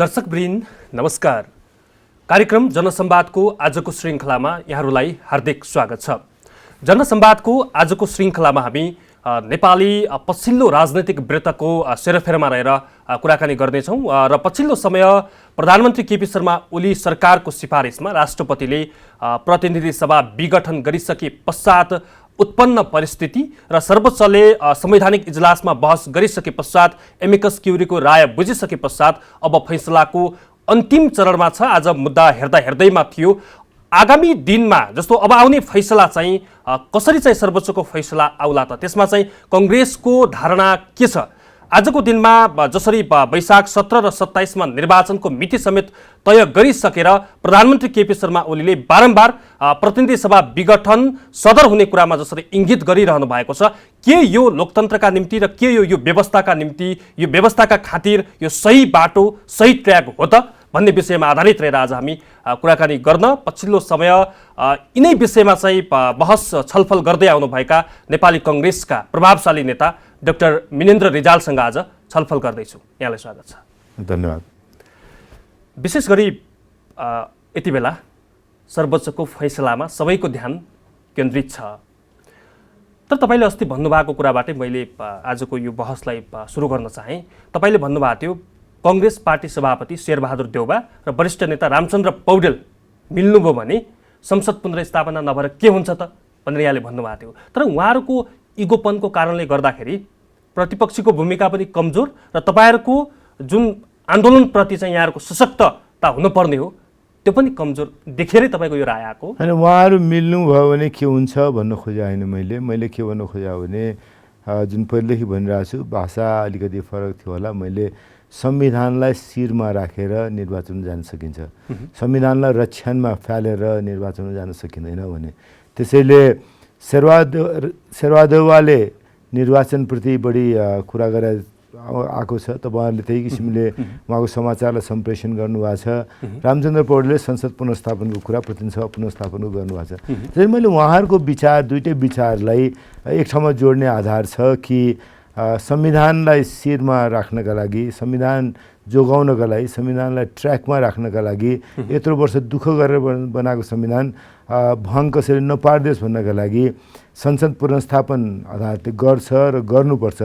दर्शकवृन्द नमस्कार। कार्यक्रम जनसंवादको आजको श्रृङ्खलामा यहाँहरूलाई हार्दिक स्वागत छ। जनसंवादको आजको श्रृङ्खलामा हामी नेपाली पछिल्लो राजनैतिक वृत्तको सेरोफेरोमा रहेर कुराकानी गर्नेछौँ र पछिल्लो समय प्रधानमन्त्री केपी शर्मा ओली सरकारको सिफारिसमा राष्ट्रपतिले प्रतिनिधि सभा विघटन गरिसके पश्चात उत्पन्न परिस्थिति र सर्वोच्चले संवैधानिक इजलासमा बहस गरिसके पश्चात एमिकस क्युरीको राय बुझिसके पश्चात अब फैसलाको अन्तिम चरणमा छ। आज मुद्दा हेर्दैमा थियो आगामी दिनमा जस्तो अब आउने फैसला चाहिँ कसरी चाहिँ सर्वोच्चको फैसला आउला त, त्यसमा चाहिँ कांग्रेसको धारणा के छ? आजको दिनमा जसरी वैशाख 17 र 27 मा निर्वाचनको मिति समेत तय गरिसकेर प्रधानमन्त्री केपी शर्मा ओलीले बारम्बार प्रतिनिधि सभा विघटन सदर हुने कुरामा जसरी इंगित गरिरहनु भएको छ, के यो लोकतन्त्रका निम्ति र के यो व्यवस्थाका निम्ति, यो व्यवस्थाका खातिर यो सही बाटो, सही ट्र्याक हो त भन्ने विषयमा आधारित रहेर आज हामी कुराकानी गर्न पछिल्लो समय यिनै विषयमा चाहिँ बहस छलफल गर्दै आउनुभएका नेपाली कांग्रेसका प्रभावशाली नेता डाक्टर मिनेन्द्र रिजालसँग आज छलफल गर्दैछु। यहाँलाई स्वागत छ। धन्यवाद। विशेष गरी यति बेला सर्वोच्चको फैसलामा सबैको ध्यान केन्द्रित छ। तर तपाईले अस्ति भन्नुभएको कुराबाटै मैले आजको यो बहसलाई सुरु गर्न चाहे। तपाईले भन्नुभएको थियो कांग्रेस पार्टी सभापति शेरबहादुर देउबा र वरिष्ठ नेता रामचन्द्र पौडेल मिल्नुभयो भने संसद पुनर्स्थापना नभएर के हुन्छ त भनेर यहाँले भन्नुभएको थियो। तर उहाँहरूको इगोपनको कारणले गर्दाखेरि प्रतिपक्षीको भूमिका पनि कमजोर र तपाईहरुको जुन आन्दोलनप्रति चाहिँ यहाँहरूको सशक्तता हुनुपर्ने हो त्यो पनि कमजोर देखेरै तपाईको यो राय आएको हैन। उहाँहरू मिल्नु भयो भने के हुन्छ भन्न खोजे हैन। मैले के भन्न खोजे भने जुन पहिलेदेखि भनिरहेको छु, भाषा अलिकति फरक थियो होला। मैले संविधानलाई शिरमा राखेर निर्वाचन जान सकिन्छ, संविधानलाई रक्षणमा फालेर निर्वाचनमा जान सकिँदैन भने। त्यसैले शेरबहादुरले निर्वाचनप्रति बढी कुरा गरेर आएको छ। तपाईहरुले त्यही किसिमले उहाँको समाचारलाई सम्प्रेषण गर्नुभएको छ। रामचन्द्र पौडेलले संसद पुनर्स्थापनको कुरा, प्रतिनिधि सभा पुनर्स्थापनको गर्नुभएको छ। त्यसैले मैले उहाँहरूको विचार, दुईटै विचारलाई एक ठाउँमा जोड्ने आधार छ कि संविधानलाई शिरमा राख्नका लागि, संविधान जोगाउनका लागि, संविधानलाई ट्र्याकमा राख्नका लागि, यत्रो वर्ष दुःख गरेर बनाएको संविधान भङ्ग कसैले नपार्देस् भन्नका लागि संसद पुनर्स्थापन अदालतले गर्छ र गर्नुपर्छ।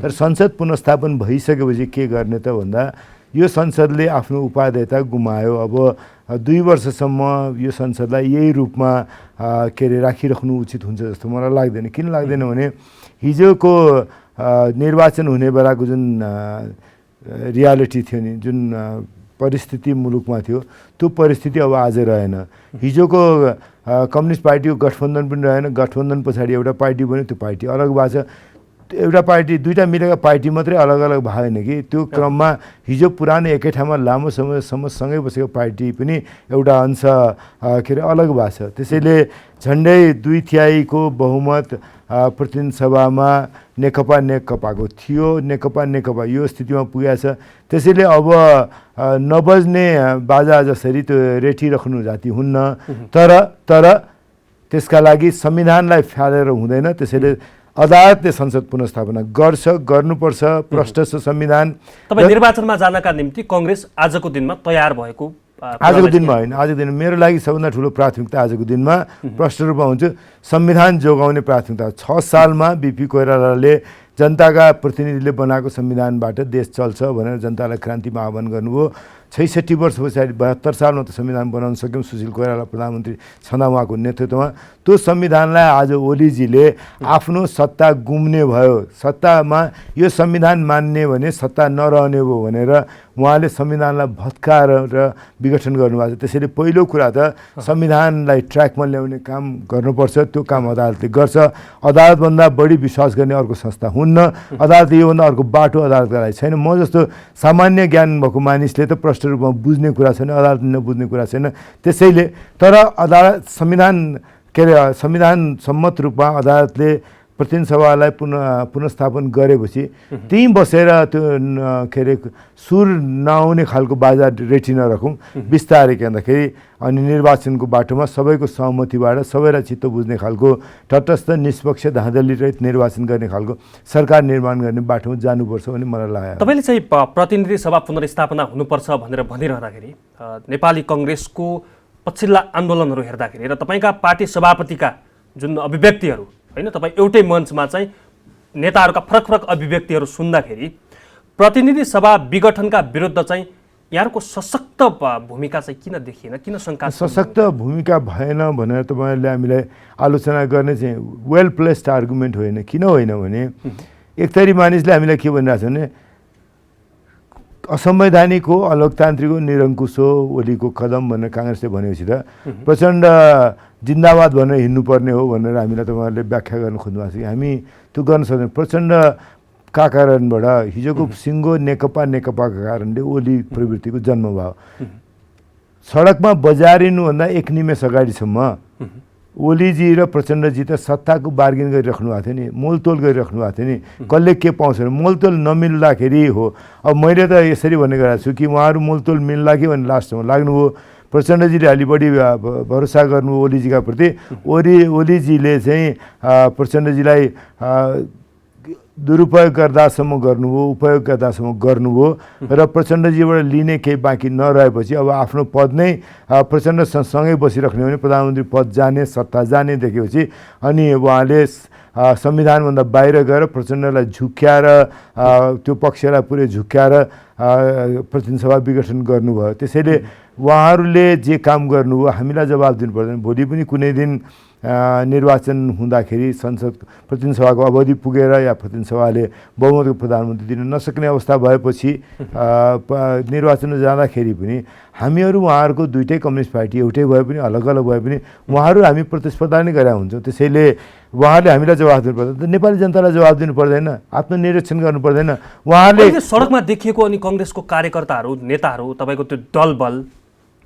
तर संसद पुनर्स्थापन भइसकेपछि के गर्ने त भन्दा यो संसदले आफ्नो उपादेयता गुमायो। अब 2 वर्षसम्म यो संसदलाई यही रूपमा के अरे राखिराख्नु उचित हुन्छ जस्तो मलाई लाग्दैन। किन लाग्दैन भने हिजोको निर्वाचन हुने बेलाको जुन रियालिटी थियो नि, जुन परिस्थिति मुलुकमा थियो, त्यो परिस्थिति अब आज रहेन। हिजोको कम्युनिस्ट पार्टीको गठबन्धन पनि रहेन। गठबन्धन पछाडि एउटा पार्टी बन्यो, त्यो पार्टी अलग भएको छ। एउटा पार्टी, दुईटा मिलेका पार्टी मात्रै अलग अलग भएन कि। त्यो क्रममा हिजो पुरानो एकै ठाउँमा लामो समयसम्म सँगै बसेको पार्टी पनि एउटा अंश के अरे अलग भएको छ। त्यसैले झन्डै 2/3 बहुमत प्रतिनिधि सभामा नेकपाको थियो। नेकपा यो स्थितिमा पुगेको छ। त्यसैले अब नबज्ने बाजा जसरी त्यो रेटिराख्नु जाति हुन्न। तर त्यसका लागि संविधानलाई फ्यालेर हुँदैन। त्यसैले अदालतले संसद पुनर्स्थापना गर्नुपर्छ। प्रष्ट छ संविधान। तपाई निर्वाचनमा जानका निम्ति कांग्रेस आजको दिनमा तयार भएको? आजको दिनमा होइन, आजको दिन मेरो लागि सबभन्दा ठुलो प्राथमिकता आजको दिनमा प्रष्ट रूपमा हुन्छ संविधान जोगाउने प्राथमिकता। 6 सालमा बीपी कोइरालाले जनताका प्रतिनिधिले बनाएको संविधानबाट देश चल्छ भनेर जनतालाई क्रान्तिमा आह्वान गर्नुभयो। 66 वर्ष पछाडि 72 सालमा त संविधान बनाउन सक्यौँ सुशील कोइराला प्रधानमन्त्री छँदा उहाँको नेतृत्वमा। त्यो संविधानलाई आज ओलीजीले आफ्नो सत्ता गुम्ने भयो। सत्तामा यो संविधान मान्ने भने सत्ता नरहने भयो भनेर उहाँले संविधानलाई भत्काएर र विघटन गर्नुभएको छ। त्यसैले पहिलो कुरा त संविधानलाई ट्र्याकमा ल्याउने काम गर्नुपर्छ। त्यो काम अदालतले गर्छ। अदालतभन्दा बढी विश्वास गर्ने अर्को संस्था हुन्न। अदालतले योभन्दा अर्को बाटो अदालतका लागि छैन। म जस्तो सामान्य ज्ञान भएको मानिसले त प्रष्ट रूपमा बुझ्ने कुरा छैन, अदालतले नबुझ्ने कुरा छैन। त्यसैले तर अदालत संविधान सम्मत रूपमा अदालतले प्रतिनिधि सभालाई पुनर्स्थापन गरेपछि त्यहीँ बसेर त्यो के अरे सुर नआउने खालको बाजा रेटी नराखौँ, बिस्तारै के भन्दाखेरि अनि निर्वाचनको बाटोमा सबैको सहमतिबाट सबैलाई चित्त बुझ्ने खालको तटस्थ निष्पक्ष धाँधली रहित निर्वाचन गर्ने खालको सरकार निर्माण गर्ने बाटोमा जानुपर्छ भन्ने मलाई लाग्यो। तपाईँले चाहिँ प्रतिनिधि सभा पुनर्स्थापना हुनुपर्छ भनेर भनिरहँदाखेरि नेपाली कङ्ग्रेसको पछिल्ला आन्दोलनहरू हेर्दाखेरि र तपाईँका पार्टी सभापतिका जुन अभिव्यक्तिहरू होइन, तपाईँ एउटै मञ्चमा चाहिँ नेताहरूका फरक फरक अभिव्यक्तिहरू सुन्दाखेरि प्रतिनिधि सभा विघटनका विरुद्ध चाहिँ यहाँको सशक्त भूमिका चाहिँ किन देखिएन, किन शङ्का? सशक्त भूमिका भएन भनेर तपाईँहरूले हामीलाई आलोचना गर्ने चाहिँ वेल प्लेस्ड आर्गुमेन्ट होइन। किन होइन भने एक थरी मानिसले हामीलाई के भनिरहेको छ भने असंवैधानिक हो, अलोकतान्त्रिक हो, निरङ्कुश हो ओलीको कदम भनेर काङ्ग्रेसले भनेपछि त प्रचण्ड जिन्दाबाद भनेर हिँड्नुपर्ने हो भनेर हामीलाई तपाईँहरूले व्याख्या गर्न खोज्नु भएको छ कि हामी त्यो गर्न सक्दैनौँ। प्रचण्डका कारणबाट हिजोको सिङ्गो नेकपाका कारणले ओली प्रवृत्तिको जन्म भयो। सडकमा बजारिनुभन्दा एक निमेष अगाडिसम्म ओलीजी र प्रचण्डजी त सत्ताको बार्गेन गरिराख्नु भएको थियो नि, मोलतोल गरिराख्नु भएको थियो नि। कसले के पाउँछ भने मोलतोल नमिल्दाखेरि हो। अब मैले त यसरी भन्ने गरेको छु कि उहाँहरू मोलतोल मिल्ला कि भन्ने लास्टमा लाग्नुभयो। प्रचण्डजीले अलि बढी भरोसा गर्नु ओलीजीका प्रति, ओलीजीले चाहिँ प्रचण्डजीलाई दुरुपयोग गर्दासम्म गर्नुभयो, उपयोग गर्दासम्म गर्नुभयो र प्रचण्डजीबाट लिने केही बाँकी नरहेपछि अब आफ्नो पद नै प्रचण्डसँगै बसिराख्ने भने प्रधानमन्त्री पद जाने, सत्ता जाने देखेपछि अनि उहाँले संविधानभन्दा बाहिर गएर प्रचण्डलाई झुक्क्याएर त्यो पक्षलाई पुरै झुक्क्याएर प्रतिनिधि सभा विघटन गर्नुभयो। त्यसैले उहाँहरूले जे काम गर्नुभयो हामीलाई जवाब दिनु पर्दैन। भोलि पनि कुनै दिन निर्वाचन हुँदाखेरि संसद प्रतिनिधि सभाको अवधि पुगेर या प्रतिनिधि सभाले बहुमतको प्रधानमन्त्री दिन नसक्ने अवस्था भएपछि निर्वाचनमा जाँदाखेरि पनि हामीहरू उहाँहरूको दुईटै कम्युनिस्ट पार्टी एउटै भए पनि अलग अलग भए पनि उहाँहरू हामी प्रतिस्पर्धा नै गरेका हुन्छौँ। त्यसैले उहाँहरूले हामीलाई जवाब दिनु पर्दैन, नेपाली जनतालाई जवाब दिनु पर्दैन, आत्मनिरीक्षण गर्नु पर्दैन। उहाँहरूले सडकमा देखिएको अनि कङ्ग्रेसको कार्यकर्ताहरू नेताहरू तपाईँको त्यो दलबल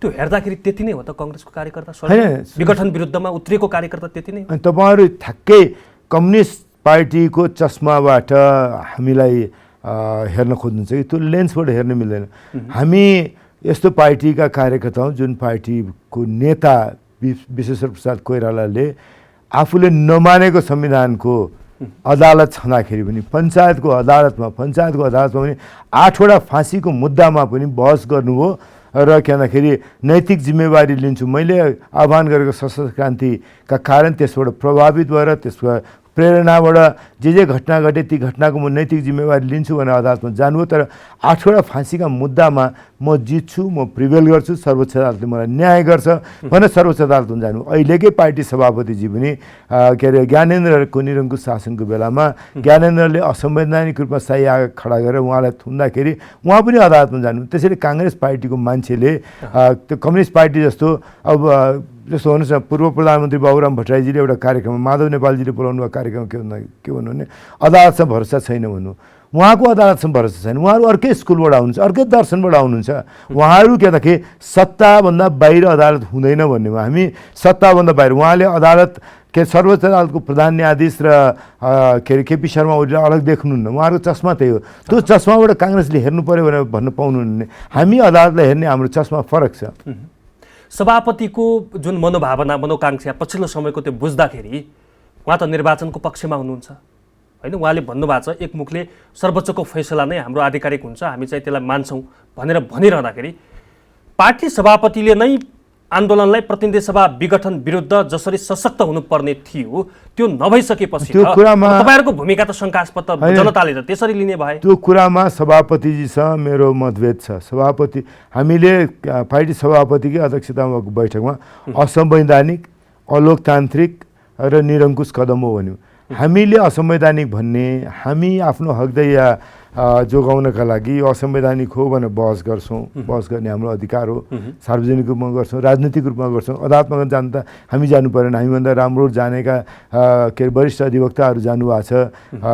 त्यो हेर्दाखेरि त्यति नै हो त? कङ्ग्रेसको कार्यकर्ता विघटन विरुद्धमा उत्रिएको कार्यकर्ता त्यति नै? अनि तपाईँहरू ठ्याक्कै कम्युनिस्ट पार्टीको चस्माबाट हामीलाई हेर्न खोज्नुहुन्छ कि त्यो लेन्सबाट हेर्न मिल्दैन। हामी यस्तो पार्टीका कार्यकर्ता हौँ जुन पार्टीको नेता विश्वेश्वर प्रसाद कोइरालाले आफूले नमानेको संविधानको अदालत छँदाखेरि पनि पञ्चायतको अदालतमा पनि 8वटा फाँसीको मुद्दामा पनि बहस गर्नुभयो र के भन्दाखेरि नैतिक जिम्मेवारी लिन्छु। मैले आह्वान गरेको सशस्त्र क्रान्तिका कारण त्यसबाट प्रभावित भएर त्यसको प्रेरणाबाट जे घटना घटे ती घटनाको म नैतिक जिम्मेवारी लिन्छु भनेर अदालतमा जानुभयो। तर 8वटा फाँसीका मुद्दामा म जित्छु, म प्रिभेल गर्छु, सर्वोच्च अदालतले मलाई न्याय गर्छ भनेर सर्वोच्च अदालतमा जानु। अहिलेकै पार्टी सभापतिजी पनि के अरे ज्ञानेन्द्रको निरङ्कुश शासनको बेलामा ज्ञानेन्द्रले असंवैधानिक रूपमा सही आग खडा गरेर उहाँलाई थुन्दाखेरि उहाँ पनि अदालतमा जानु। त्यसैले काङ्ग्रेस पार्टीको मान्छेले त्यो कम्युनिस्ट पार्टी जस्तो अब जस्तो हुनुहोस् न, पूर्व प्रधानमन्त्री बाबुराम भट्टराईजीले एउटा कार्यक्रम माधव नेपालजीले बोलाउनु भएको कार्यक्रम के भन्नु भने अदालतसँग भरोसा छैन भन्नु। उहाँको अदालतसँग भरोसा छैन, उहाँहरू अर्कै स्कुलबाट आउनुहुन्छ, अर्कै दर्शनबाट आउनुहुन्छ। उहाँहरू के भन्दाखेरि सत्ताभन्दा बाहिर अदालत हुँदैन भन्नेमा हामी सत्ताभन्दा बाहिर। उहाँले अदालत के सर्वोच्च अदालतको प्रधान न्यायाधीश र के अरे केपी शर्मा ओलीलाई अलग देख्नुहुन्न, उहाँहरूको चस्मा त्यही हो। त्यो चस्माबाट काङ्ग्रेसले हेर्नु पऱ्यो भनेर भन्न पाउनुहुन्न। हामी अदालतलाई हेर्ने हाम्रो चस्मा फरक छ। सभापतिको जुन मनोभावना मनोकाङ्क्षा पछिल्लो समयको त्यो बुझ्दाखेरि उहाँ त निर्वाचनको पक्षमा हुनुहुन्छ होइन? उहाँले भन्नुभएको छ एक मुखले सर्वोच्चको फैसला नै हाम्रो आधिकारिक हुन्छ, हामी चाहिँ त्यसलाई मान्छौँ भनेर भनिरहँदाखेरि पार्टी सभापतिले नै आन्दोलनलाई प्रतिनिधि सभा विघटन विरुद्ध जसरी सशक्त हुनुपर्ने थियो त्यो नभइसकेपछि तपाईँहरूको भूमिका त शङ्कास्पद, जनताले त त्यसरी लिने भए। त्यो कुरामा सभापतिजीसँग मेरो मतभेद छ। सभापति हामीले पार्टी सभापतिकै अध्यक्षतामा भएको बैठकमा असंवैधानिक, अलोकतान्त्रिक र निरङ्कुश कदम हो भन्यो। हामीले असंवैधानिक भन्ने हामी आफ्नो हकदैया जोगाउनका लागि असंवैधानिक हो भनेर बहस गर्छौँ। बहस गर्ने हाम्रो अधिकार हो, सार्वजनिक रूपमा गर्छौँ, राजनीतिक रूपमा गर्छौँ। अदालतमा जानु त हामी जानु परेन, हामीभन्दा राम्रो जानेका के अरे वरिष्ठ अधिवक्ताहरू जानुभएको छ,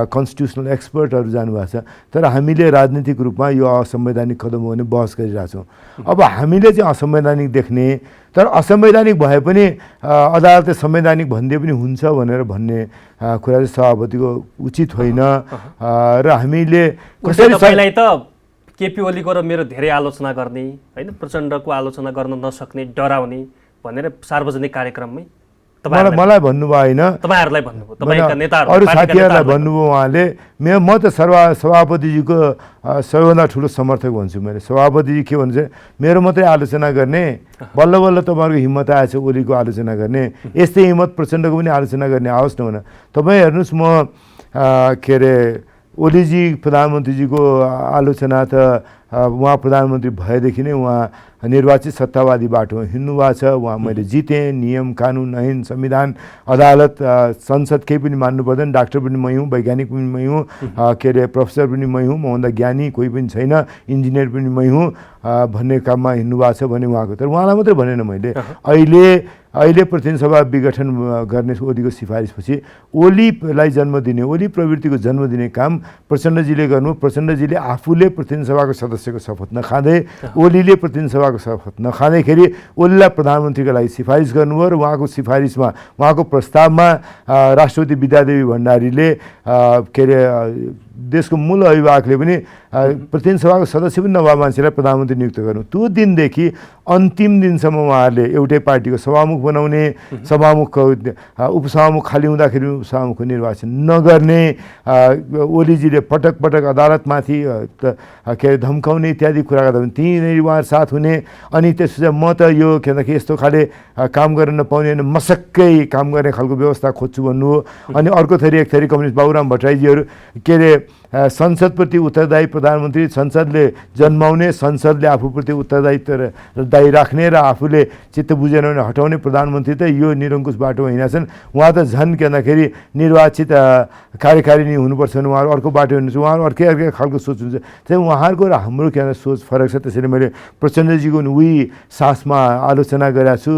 कन्स्टिट्युसनल एक्सपर्टहरू जानुभएको छ। तर हामीले राजनीतिक रूपमा यो असंवैधानिक कदम हो भने बहस गरिरहेछौँ। अब हामीले चाहिँ असंवैधानिक देख्ने त तर असंवैधानिक भए पनि अदालतले संवैधानिक भन्दै पनि हुन्छ भनेर भन्ने कुरा चाहिँ सभापतिको उचित होइन र हामीले कसैलाई त केपी ओलीको र मेरो धेरै आलोचना गर्ने होइन प्रचण्डको आलोचना गर्न नसक्ने डराउने भनेर सार्वजनिक कार्यक्रममै मलाई भन्नुभयो होइन, तपाईहरुलाई भन्नुभयो, तपाईका नेताहरु अरू साथीहरूलाई भन्नुभयो उहाँले। म त सभापतिजीको सबैभन्दा ठुलो समर्थक भन्छु मैले। सभापतिजी के भन्छ, मेरो मात्रै आलोचना गर्ने, बल्ल बल्ल तपाईँहरूको हिम्मत आएछ ओलीको आलोचना गर्ने, यस्तै हिम्मत प्रचण्डको पनि आलोचना गर्ने आओस् न भन। तपाईँ हेर्नुहोस्, म के अरे ओलीजी प्रधानमन्त्रीजीको आलोचना त उहाँ प्रधानमन्त्री भएदेखि नै उहाँ निर्वाचित सत्तावादी बाटोमा हिँड्नुभएको छ। उहाँ मैले जितेँ, नियम कानुन ऐन संविधान अदालत संसद केही पनि मान्नु पर्दैन, डाक्टर पनि मै हुँ, वैज्ञानिक पनि मै हुँ, के अरे प्रोफेसर पनि मै हुँ, मभन्दा ज्ञानी कोही पनि छैन, इन्जिनियर पनि मै हुँ भन्ने काममा हिँड्नुभएको छ भने उहाँको। तर उहाँलाई मात्रै भनेन मैले। अहिले प्रतिनिधि सभा विघटन गर्ने ओलीको सिफारिसपछि ओलीलाई जन्म दिने, ओली प्रवृत्तिको जन्म दिने काम प्रचण्डजीले गर्नु। प्रचण्डजीले आफूले प्रतिनिधि सभाको सदस्यको शपथ नखाँदै, ओलीले प्रतिनिधि सभाको शपथ नखाँदैखेरि ओलीलाई प्रधानमन्त्रीको लागि सिफारिस गर्नुभयो र उहाँको सिफारिसमा, उहाँको प्रस्तावमा राष्ट्रपति विद्यादेवी भण्डारीले के अरे देशको मूल अभिभावकले पनि प्रतिनिधि सभाको सदस्य पनि नभए मान्छेलाई प्रधानमन्त्री नियुक्त गर्नु। त्यो दिनदेखि अन्तिम दिनसम्म उहाँहरूले एउटै पार्टीको सभामुख बनाउने, सभामुखको उपसभामुख खाली हुँदाखेरि उपसभामुखको निर्वाचन नगर्ने, ओलीजीले पटक पटक अदालतमाथि के अरे धम्काउने इत्यादि कुरा गर्दा पनि त्यहीँनिर उहाँहरू साथ हुने। अनि त्यसपछि म त यो के भन्दाखेरि यस्तो खाले काम गर्न नपाउने होइन, मसक्कै काम गर्ने खालको व्यवस्था खोज्छु भन्नु हो। अनि अर्को थरी एक थरी कम्युनिस्ट बाबुराम भट्टराईजीहरू के अरे संसदप्रति उत्तरदायी प्रधानमन्त्री, संसदले जन्माउने, संसदले आफूप्रति उत्तरदायी राख्ने र आफूले चित्त बुझेन भने हटाउने प्रधानमन्त्री त यो निरङ्कुश बाटोमा हिँडेका छन्। उहाँ त झन् के भन्दाखेरि निर्वाचित कार्यकारिणी हुनुपर्छ भने उहाँहरू अर्को बाटो हिँड्नुहुन्छ, उहाँहरू अर्कै खालको सोच हुन्छ। चाहिँ उहाँहरूको र हाम्रो के सोच फरक छ। त्यसैले मैले प्रचण्डजीको उही सासमा आलोचना गरेको छु।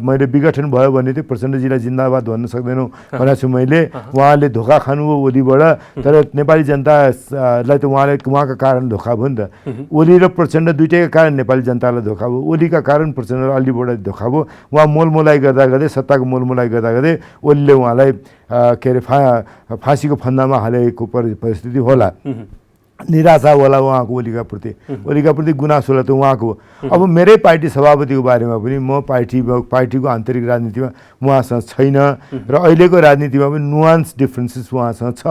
मैले विघटन भयो भने चाहिँ प्रचण्डजीलाई जिन्दाबाद भन्न सक्दैनौँ भनेको छु मैले। उहाँले धोका खानुभयो ओलीबाट, तर नेपाली जनतालाई त उहाँका कारण धोका भयो नि त। ओली र प्रचण्ड दुइटैका कारण नेपाली जनतालाई धोका भयो। ओलीका कारण प्रचण्ड अलि बढी धोका भयो। उहाँ मोलमोलाई गर्दा गर्दै, सत्ताको मोलमोलाई गर्दा गर्दै ओलीले उहाँलाई के अरे फाँसीको फन्दामा हालेको परिस्थिति होला, निराशा होला उहाँको ओलीका प्रति गुनासो होला त उहाँको। अब मेरै पार्टी सभापतिको बारेमा पनि म पार्टीको आन्तरिक राजनीतिमा उहाँसँग छैन र अहिलेको राजनीतिमा पनि नुआन्स डिफ्रेन्सेस उहाँसँग छ,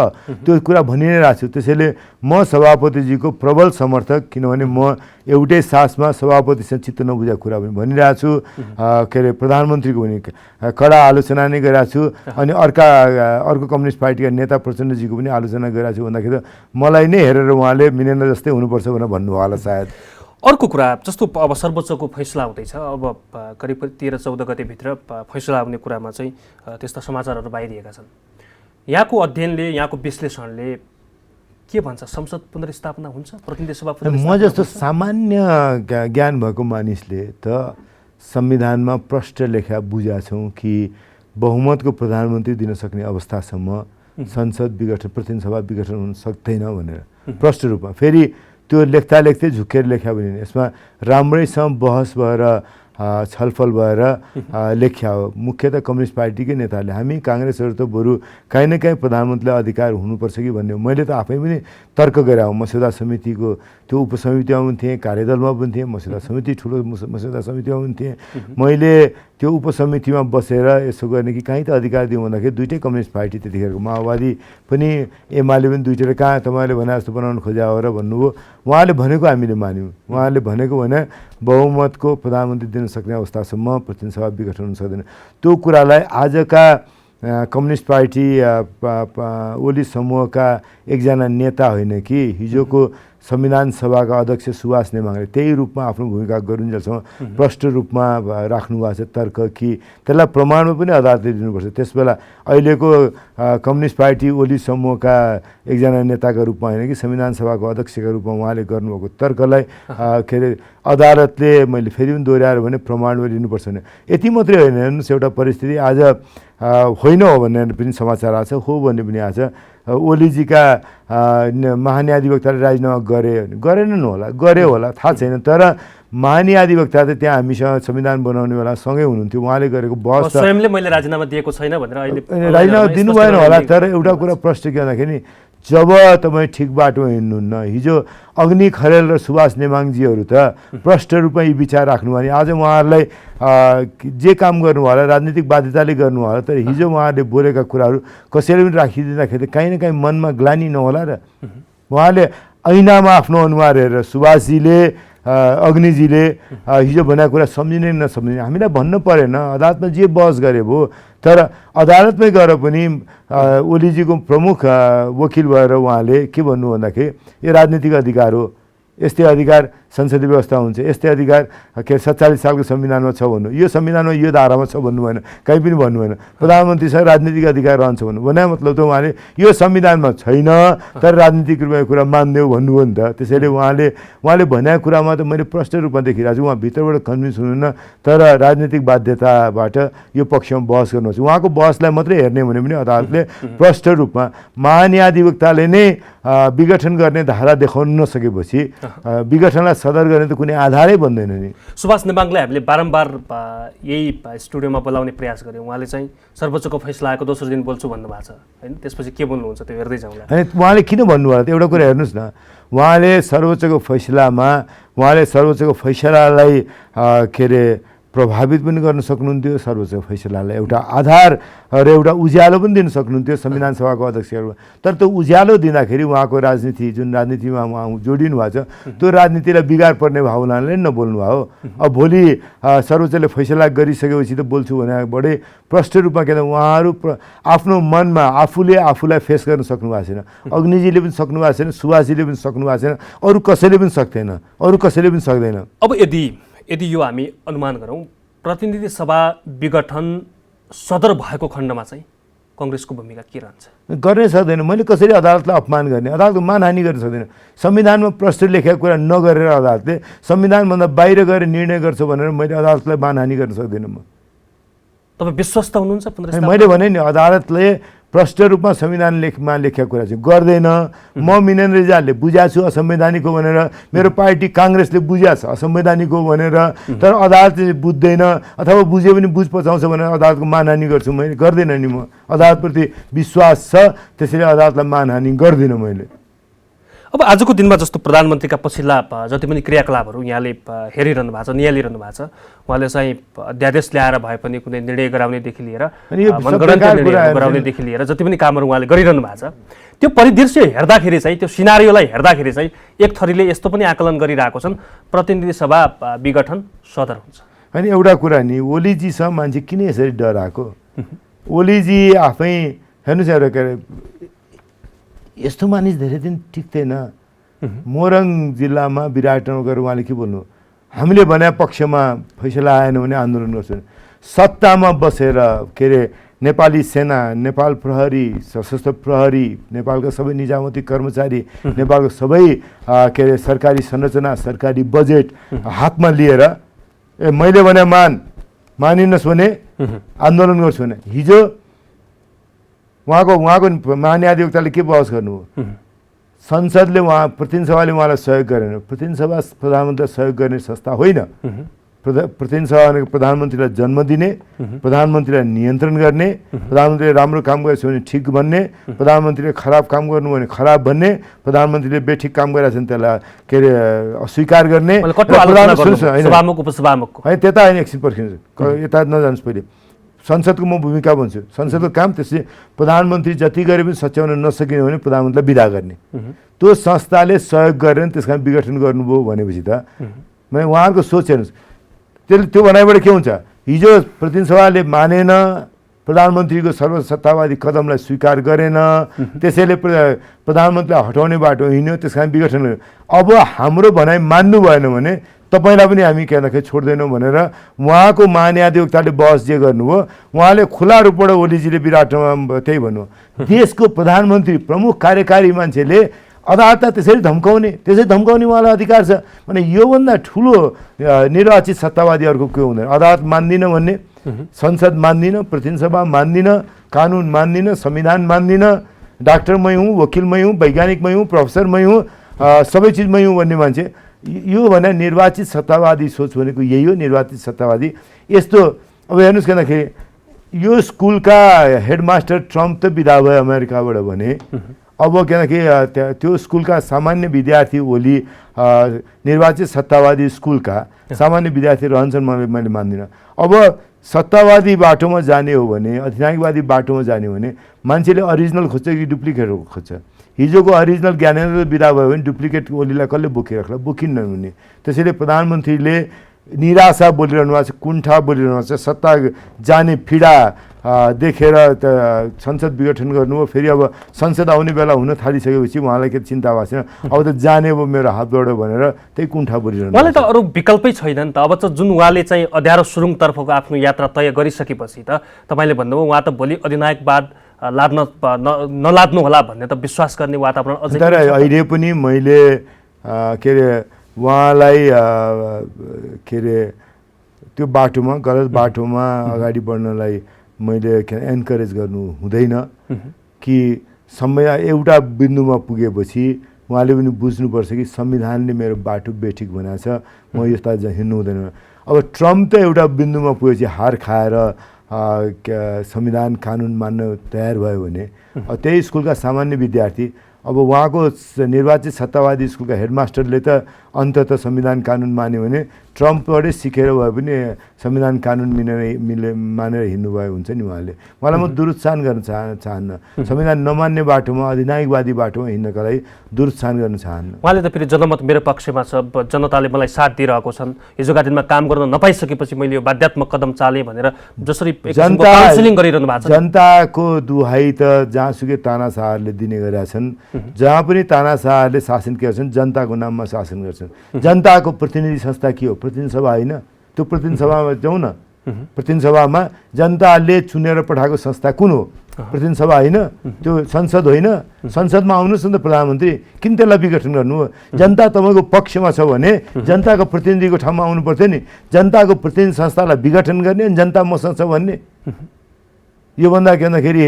त्यो कुरा भनि नै रहेको छु। त्यसैले म सभापतिजीको प्रबल समर्थक, किनभने म एउटै सासमा सभापतिसँग चित्त नबुझेको कुरा पनि भनिरहेको छु। के अरे प्रधानमन्त्रीको पनि कडा आलोचना नै गरिरहेको छु। अनि अर्को कम्युनिस्ट पार्टीका नेता प्रचण्डजीको पनि आलोचना गरिरहेको छु भन्दाखेरि मलाई नै हेरेर उहाँले मिनेन्द्र जस्तै हुनुपर्छ भनेर भन्नुभयो होला सायद। अर्को कुरा जस्तो अब सर्वोच्चको फैसला हुँदैछ, अब करिब 13-14 गतेभित्र फैसला आउने कुरामा चाहिँ त्यस्ता समाचारहरू बाहिरिएका छन्। यहाँको अध्ययनले, यहाँको विश्लेषणले के भन्छ? संसद पुनर्स्थापना हुन्छ, प्रतिनिधि सभा म जस्तो सामान्य ज्ञान भएको मानिसले त संविधानमा प्रष्ट लेखा बुझेका छौँ कि बहुमतको प्रधानमन्त्री दिन सक्ने अवस्थासम्म संसद विघटन, प्रतिनिधि सभा विघटन हुन सक्दैन भनेर प्रष्ट रूपमा। फेरि त्यो लेख्दै झुक्केर लेख्या पनि यसमा राम्रैसँग बहस भएर छलफल भएर लेख्या हो। मुख्यतः कम्युनिस्ट पार्टीकै नेताहरूले हामी काङ्ग्रेसहरू त बरु काहीँ न काहीँ प्रधानमन्त्रीलाई अधिकार हुनुपर्छ कि भन्ने हो। मैले त आफै पनि तर्क गरेँ हो। मस्यौदा समितिको त्यो उपसमितिमा पनि थिएँ, कार्यदलमा पनि थिएँ, मस्यौदा समिति ठुलो मस्यौदा समितिमा पनि थिएँ। मैले त्यो उपसमितिमा बसेर यसो गर्ने कि काहीँ त अधिकार दिउँ भन्दाखेरि दुइटै कम्युनिस्ट पार्टी, त्यतिखेरको माओवादी पनि एमाले पनि दुइटैले कहाँ तपाईँले भने जस्तो बनाउनु खोज्या हो र भन्नुभयो। उहाँले भनेको हामीले मान्यौँ। उहाँले भनेको भने बहुमतको प्रधानमन्त्री दिन सक्ने अवस्थासम्म प्रतिनिधि सभा विघटन हुन सक्दैन। त्यो कुरालाई आजका कम्युनिस्ट पार्टी ओली समूहका एकजना नेता होइन कि हिजोको संविधान सभाका अध्यक्ष सुभाष नेमाङले त्यही रूपमा आफ्नो भूमिका गरुन्जेलसम्म प्रष्ट रूपमा राख्नु भएको छ तर्क कि त्यसलाई प्रमाणमा पनि अदालतले दिनुपर्छ। त्यसबेला अहिलेको कम्युनिस्ट पार्टी ओली समूहका एकजना नेताका रूपमा होइन कि संविधान सभाको अध्यक्षका रूपमा उहाँले गर्नुभएको तर्कलाई के अरे अदालतले, मैले फेरि पनि दोहोऱ्याएर भने प्रमाणमा लिनुपर्छ भने। यति मात्रै होइन, हेर्नुहोस् एउटा परिस्थिति आज होइन हो भन्ने पनि समाचार आएको छ, हो भन्ने पनि आएको छ। ओलीजीका महान्याधिवक्ताले राजीनामा गरेनन् होला, गरे होला थाहा छैन। तर महानी अधिवक्ता त त्यहाँ हामीसँग संविधान बनाउने बेला सँगै हुनुहुन्थ्यो। उहाँले गरेको बहस स्वयंले मैले राजीनामा दिएको छैन भनेर अहिले राजीनामा दिनु भएन होला। तर एउटा कुरा प्रश्न के भन्दाखेरि जब तपाईँ ठिक बाटोमा हिँड्नुहुन्न, हिजो अग्नि खरेल र सुभाष नेमाङजीहरू त प्रष्ट रूपमा यी विचार राख्नु भने आज उहाँहरूलाई जे काम गर्नु होला राजनीतिक बाध्यताले गर्नु होला, तर हिजो उहाँहरूले बोलेका कुराहरू कसैले पनि राखिदिँदाखेरि काहीँ न काहीँ मनमा ग्लानी नहोला र उहाँले ऐनामा आफ्नो अनुहार हेरेर सुभाषजीले अग्निजीले हिजो भनेको कुरा सम्झिने नसम्झिने हामीलाई भन्नु परेन। अदालतमा जे बहस गरे भयो, तर अदालतमै गएर पनि ओलीजीको प्रमुख वकिल भएर उहाँले के भन्नु भन्दाखेरि यो राजनीतिक अधिकार हो, यस्तै अधिकार संसदीय व्यवस्था हुन्छ, यस्तै अधिकार के 47 सालको संविधानमा छ भन्नु, यो संविधानमा यो धारामा छ भन्नु भएन, कहीँ पनि भन्नु भएन। प्रधानमन्त्रीसँग राजनीतिक अधिकार रहन्छ भन्नु भने मतलब त उहाँले यो संविधानमा छैन तर राजनीतिक रूपमा यो कुरा मान्देऊ भन्नुभयो नि त। त्यसैले उहाँले भनेको कुरामा त मैले प्रष्ट रूपमा देखिरहेको छु, उहाँ भित्रबाट कन्भिन्स हुनुहुन्न, तर राजनीतिक बाध्यताबाट यो पक्षमा बहस गर्नुहोस्। उहाँको बहसलाई मात्रै हेर्ने भने पनि अदालतले प्रष्ट रूपमा महान्यायाधिवक्ताले नै विघटन गर्ने धारा देखाउन नसकेपछि विघटनलाई सदर गर्ने त कुनै आधारै बन्दैन नि। सुभाष नेमाङलाई हामीले बारम्बार यही स्टुडियोमा बोलाउने प्रयास गऱ्यौँ। उहाँले चाहिँ सर्वोच्चको फैसला आएको दोस्रो दिन बोल्छु भन्नुभएको छ होइन, त्यसपछि के बोल्नुहुन्छ त्यो हेर्दै जाउँला। अनि उहाँले किन भन्नुभयो त एउटा कुरा हेर्नुहोस् न, उहाँले सर्वोच्चको फैसलालाई के अरे प्रभावित पनि गर्न सक्नुहुन्थ्यो, सर्वोच्च फैसलालाई एउटा आधार र एउटा उज्यालो पनि दिन सक्नुहुन्थ्यो संविधान सभाको अध्यक्षहरू। तर त्यो उज्यालो दिँदाखेरि उहाँको राजनीति जुन राजनीतिमा उहाँ जोडिनु भएको छ त्यो राजनीतिलाई बिगार पर्ने भावनाले नबोल्नु भयो। अब भोलि सर्वोच्चले फैसला गरिसकेपछि त बोल्छु भने बडै प्रष्ट रूपमा के उहाँहरू आफ्नो मनमा आफूलाई फेस गर्न सक्नु भएको छैन। अग्निजीले पनि सक्नु भएको छैन, सुभाषजीले पनि सक्नु भएको छैन, अरू कसैले पनि सक्दैन। अब यदि यो हामी अनुमान गरौँ प्रतिनिधि सभा विघटन सदर भएको खण्डमा चाहिँ कांग्रेसको भूमिका के रहन्छ? गर्न सक्दैन। मैले कसरी अदालतलाई अपमान गर्ने, अदालतको मानहानि गर्न सक्दैन। संविधानमा प्रष्ट लेखेको कुरा नगरेर अदालतले संविधानभन्दा बाहिर गएर निर्णय गर्छ भनेर मैले अदालतलाई मानहानि गर्न सक्दिनँ। म तपाईँ विश्वस्त हुनुहुन्छ? मैले भने नि अदालतले प्रष्ट रूपमा संविधानमा लेखेको कुरा चाहिँ गर्दैन। म मिनेन्द्र रिजालले बुझाएको छु असंवैधानिक हो भनेर, मेरो पार्टी काङ्ग्रेसले बुझाएको छ असंवैधानिक हो भनेर, तर अदालतले बुझ्दैन अथवा बुझ्यो भने बुझ पचाउँछ भनेर अदालतको मानहानि गर्छु मैले, गर्दैन नि। म अदालतप्रति विश्वास छ, त्यसैले अदालतलाई मानहानि गर्दिनँ मैले। अब आजको दिनमा जस्तो प्रधानमन्त्रीका पछिल्ला जति पनि क्रियाकलापहरू यहाँले हेरिरहनु भएको छ, निहालिरहनु भएको छ, उहाँले चाहिँ अध्यादेश ल्याएर भए पनि कुनै निर्णय गराउनेदेखि लिएर गराउनेदेखि लिएर जति पनि कामहरू उहाँले गरिरहनु भएको छ, त्यो परिदृश्य हेर्दाखेरि चाहिँ, त्यो सिनारियोलाई हेर्दाखेरि चाहिँ एक थरीले यस्तो पनि आकलन गरिरहेको छन् प्रतिनिधि सभा विघटन सदर हुन्छ। अनि एउटा कुरा नि, ओलीजीसँग मान्छे किन यसरी डराएको? ओलीजी आफै हेर्नुहोस्, एउटा यस्तो मानिस धेरै दिन टिक्दैन। मोरङ जिल्लामा विराटनगर उहाँले के बोल्नु, हामीले भने पक्षमा फैसला आएन भने आन्दोलन गर्छौँ। सत्तामा बसेर के अरे नेपाली सेना, नेपाल प्रहरी, सशस्त्र प्रहरी, नेपालका सबै निजामती कर्मचारी, नेपालको सबै के अरे सरकारी संरचना, सरकारी बजेट हातमा लिएर मैले भने मानिनस् भने आन्दोलन गर्छु भने, हिजो उहाँको महान्यायाधिवक्ताले के बहस गर्नुभयो? संसदले प्रतिनिधि सभाले उहाँलाई सहयोग गरेन। प्रतिनिधि सभा प्रधानमन्त्रीलाई सहयोग गर्ने संस्था होइन। प्रतिनिधि सभा भनेको प्रधानमन्त्रीलाई जन्म दिने, प्रधानमन्त्रीलाई नियन्त्रण गर्ने, प्रधानमन्त्रीले राम्रो काम गरेछ भने ठिक भन्ने, प्रधानमन्त्रीले खराब काम गर्नु भने खराब भन्ने, प्रधानमन्त्रीले बेठिक काम गरेछ भने त्यसलाई के अरे अस्वीकार गर्ने। त्यता होइन, एकछिन पर्खिनुहोस्, यता नजानुहोस्, पहिले संसदको म भूमिका भन्छु। संसदको काम त्यसले प्रधानमन्त्री जति गरे पनि सच्याउन नसकिने भने प्रधानमन्त्रीलाई विदा गर्ने। त्यो संस्थाले सहयोग गरेर त्यस कारण विघटन गर्नुभयो भनेपछि त मैले उहाँहरूको सोच हेर्नुहोस्। त्यो भनाइबाट के हुन्छ? हिजो प्रतिनिधि सभाले मानेन, प्रधानमन्त्रीको सर्वसत्तावादी कदमलाई स्वीकार गरेन, त्यसैले प्रधानमन्त्रीलाई हटाउने बाटो हिँड्यो, त्यस कारण विघटन गर्यो। अब हाम्रो भनाइ मान्नु भएन भने तपाईँलाई पनि हामी के भन्दाखेरि छोड्दैनौँ भनेर उहाँको महान्यायाधिवक्ताले बहस जे गर्नुभयो, उहाँले खुला रूपबाट ओलीजीले विराटमा त्यही भन्नुभयो। देशको प्रधानमन्त्री प्रमुख कार्यकारी मान्छेले अदालतलाई त्यसरी धम्काउने उहाँलाई अधिकार छ भने योभन्दा ठुलो निर्वाचित सत्तावादीहरूको के हुँदैन? अदालत मान्दिनँ भन्ने, संसद मान्दिनँ, प्रतिनिधि सभा मान्दिनँ, कानुन मान्दिनँ, संविधान मान्दिनँ, डाक्टर मै हुँ, वकिल मै हुँ, वैज्ञानिक मै हुँ, प्रोफेसर मै हुँ, सबै चिज मै हुँ भन्ने मान्छे यो भने निर्वाचित सत्तावादी सोच भनेको यही हो। निर्वाचित सत्तावादी यस्तो अब हेर्नुहोस् किनखेरि यो स्कुलका हेडमास्टर ट्रम्प त बिदा भयो अमेरिकाबाट भने अब किनकि त्यो स्कुलका सामान्य विद्यार्थी ओली निर्वाचित सत्तावादी स्कुलका सामान्य विद्यार्थी रहन्छन् मैले मान्दिनँ। अब सत्तावादी बाटोमा जाने हो भने अधिनायकवादी बाटोमा जाने हो भने मान्छेले अरिजिनल खोज्छ कि डुप्लिकेट खोज्छ। हिजोको अरिजिनल ज्ञानेन्द्र बिदा भयो भने डुप्लिकेट ओलीलाई कसले बोकिराख्ला, बोकिन्न हुने। त्यसैले प्रधानमन्त्रीले निराशा बोलिरहनु भएको छ, कुण्ठा बोलिरहनु भएको छ, सत्ता जाने पीडा देखेर संसद विघटन गर्नु हो। फेरि अब संसद आउने बेला हुन थालिसकेपछि उहाँलाई के चिन्ता भएको छैन, अब त जाने हो मेरो हातबाट भनेर त्यही कुण्ठा बोलिरहनु। उहाँले त अरू विकल्पै छैन नि त। अब चाहिँ जुन उहाँले चाहिँ अँध्यारो सुरुङतर्फको आफ्नो यात्रा तय गरिसकेपछि त तपाईँले भन्नुभयो उहाँ त भोलि अधिनायकवाद नलाद्नु होला भन्ने त विश्वास गर्ने वातावरण अझै। तर अहिले पनि मैले के अरे उहाँलाई के अरे त्यो बाटोमा गलत बाटोमा अगाडि बढ्नलाई मैले एन्करेज गर्नु हुँदैन कि समय एउटा बिन्दुमा पुगेपछि उहाँले पनि बुझ्नुपर्छ कि संविधानले मेरो बाटो बेठिक बनाएको छ, म यस्ता हिँड्नु हुँदैन। अब ट्रम्प त एउटा बिन्दुमा पुगेपछि हार खाएर संविधान कानुन मान्न तयार भयो भने त्यही स्कुलका सामान्य विद्यार्थी अब उहाँको निर्वाचित सत्तावादी स्कुलका हेडमास्टरले त अन्ततः संविधान कानुन मान्यो भने ट्रम्पबाटै सिकेर भए पनि संविधान कानुन मानेर हिँड्नुभयो हुन्छ नि। उहाँलाई म दुरुत्साहन गर्न चाहन्न। संविधान नमान्ने बाटोमा अधिनायकवादी बाटोमा हिँड्नका लागि दुरुत्साहन गर्न चाहन्न। उहाँले त फेरि जनमत मेरो पक्षमा छ, जनताले मलाई साथ दिइरहेको छन्, हिजोका दिनमा काम गर्न नपाइसकेपछि मैले यो बाध्यात्मक कदम चालेँ भनेर जसरी काउन्सिलिङ गरिरहनु भएको छ। जनताको दुहाई त जहाँसुकै तानाशाहहरूले दिने गरेका छन्। जहाँ पनि तानाशाहहरूले शासन गर्छन् जनताको नाममा शासन गर्छन्। जनताको प्रतिनिधि संस्था के हो? प्रतिनिधि सभा होइन? त्यो प्रतिनिधि सभामा जाउँ न। प्रतिनिधि सभामा जनताले चुनेर पठाएको संस्था कुन हो? प्रतिनिधि सभा होइन? त्यो संसद होइन? संसदमा आउनुहोस् न त प्रधानमन्त्री, किन त्यसलाई विघटन गर्नु हो? जनता तपाईँको पक्षमा छ भने जनताको प्रतिनिधिको ठाउँमा आउनु पर्थ्यो नि। जनताको प्रतिनिधि संस्थालाई विघटन गर्ने अनि जनता मसँग छ भन्ने, योभन्दा के भन्दाखेरि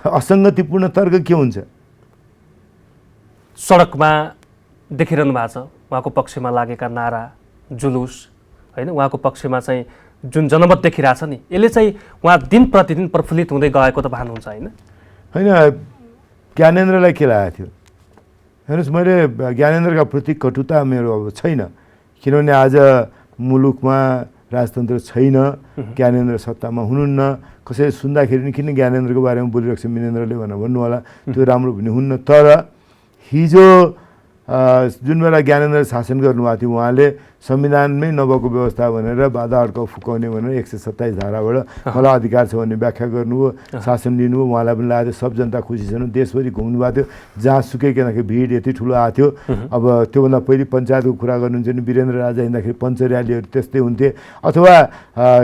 असङ्गतिपूर्ण तर्क के हुन्छ? सडकमा देखिरहनु भएको छ उहाँको पक्षमा लागेका नारा, जुलुस होइन, उहाँको पक्षमा चाहिँ जुन जनमत देखिरहेछ नि, यसले चाहिँ उहाँ दिन प्रतिदिन प्रफुल्लित हुँदै गएको त भानुहुन्छ होइन? होइन, ज्ञानेन्द्रलाई के लागेको थियो? हेर्नुहोस्, मैले ज्ञानेन्द्रका प्रति कटुता मेरो अब छैन, किनभने आज मुलुकमा राजतन्त्र छैन, ज्ञानेन्द्र सत्तामा हुनुहुन्न। कसैले सुन्दाखेरि नि किन ज्ञानेन्द्रको बारेमा बोलिरहेको छ मिनेन्द्रले भनेर भन्नु होला, त्यो राम्रो पनि हुन्न। तर हिजो जुन बेला ज्ञानेन्द्र शासन गर्नुभएको थियो उहाँले संविधानमै नभएको व्यवस्था भनेर बाधा अड्काउ फुकाउने भनेर 127 धाराबाट मलाई अधिकार छ भन्ने व्याख्या गर्नुभयो, शासन लिनुभयो। उहाँलाई पनि लागेको थियो सब जनता खुसी छन्, देशभरि घुम्नुभएको थियो, जहाँसुकै किनकि भिड यति ठुलो आएको थियो। अब त्योभन्दा पहिले पञ्चायतको कुरा गर्नुहुन्छ भने वीरेन्द्र राजा हिँड्दाखेरि पञ्च र्यालीहरू त्यस्तै हुन्थे, अथवा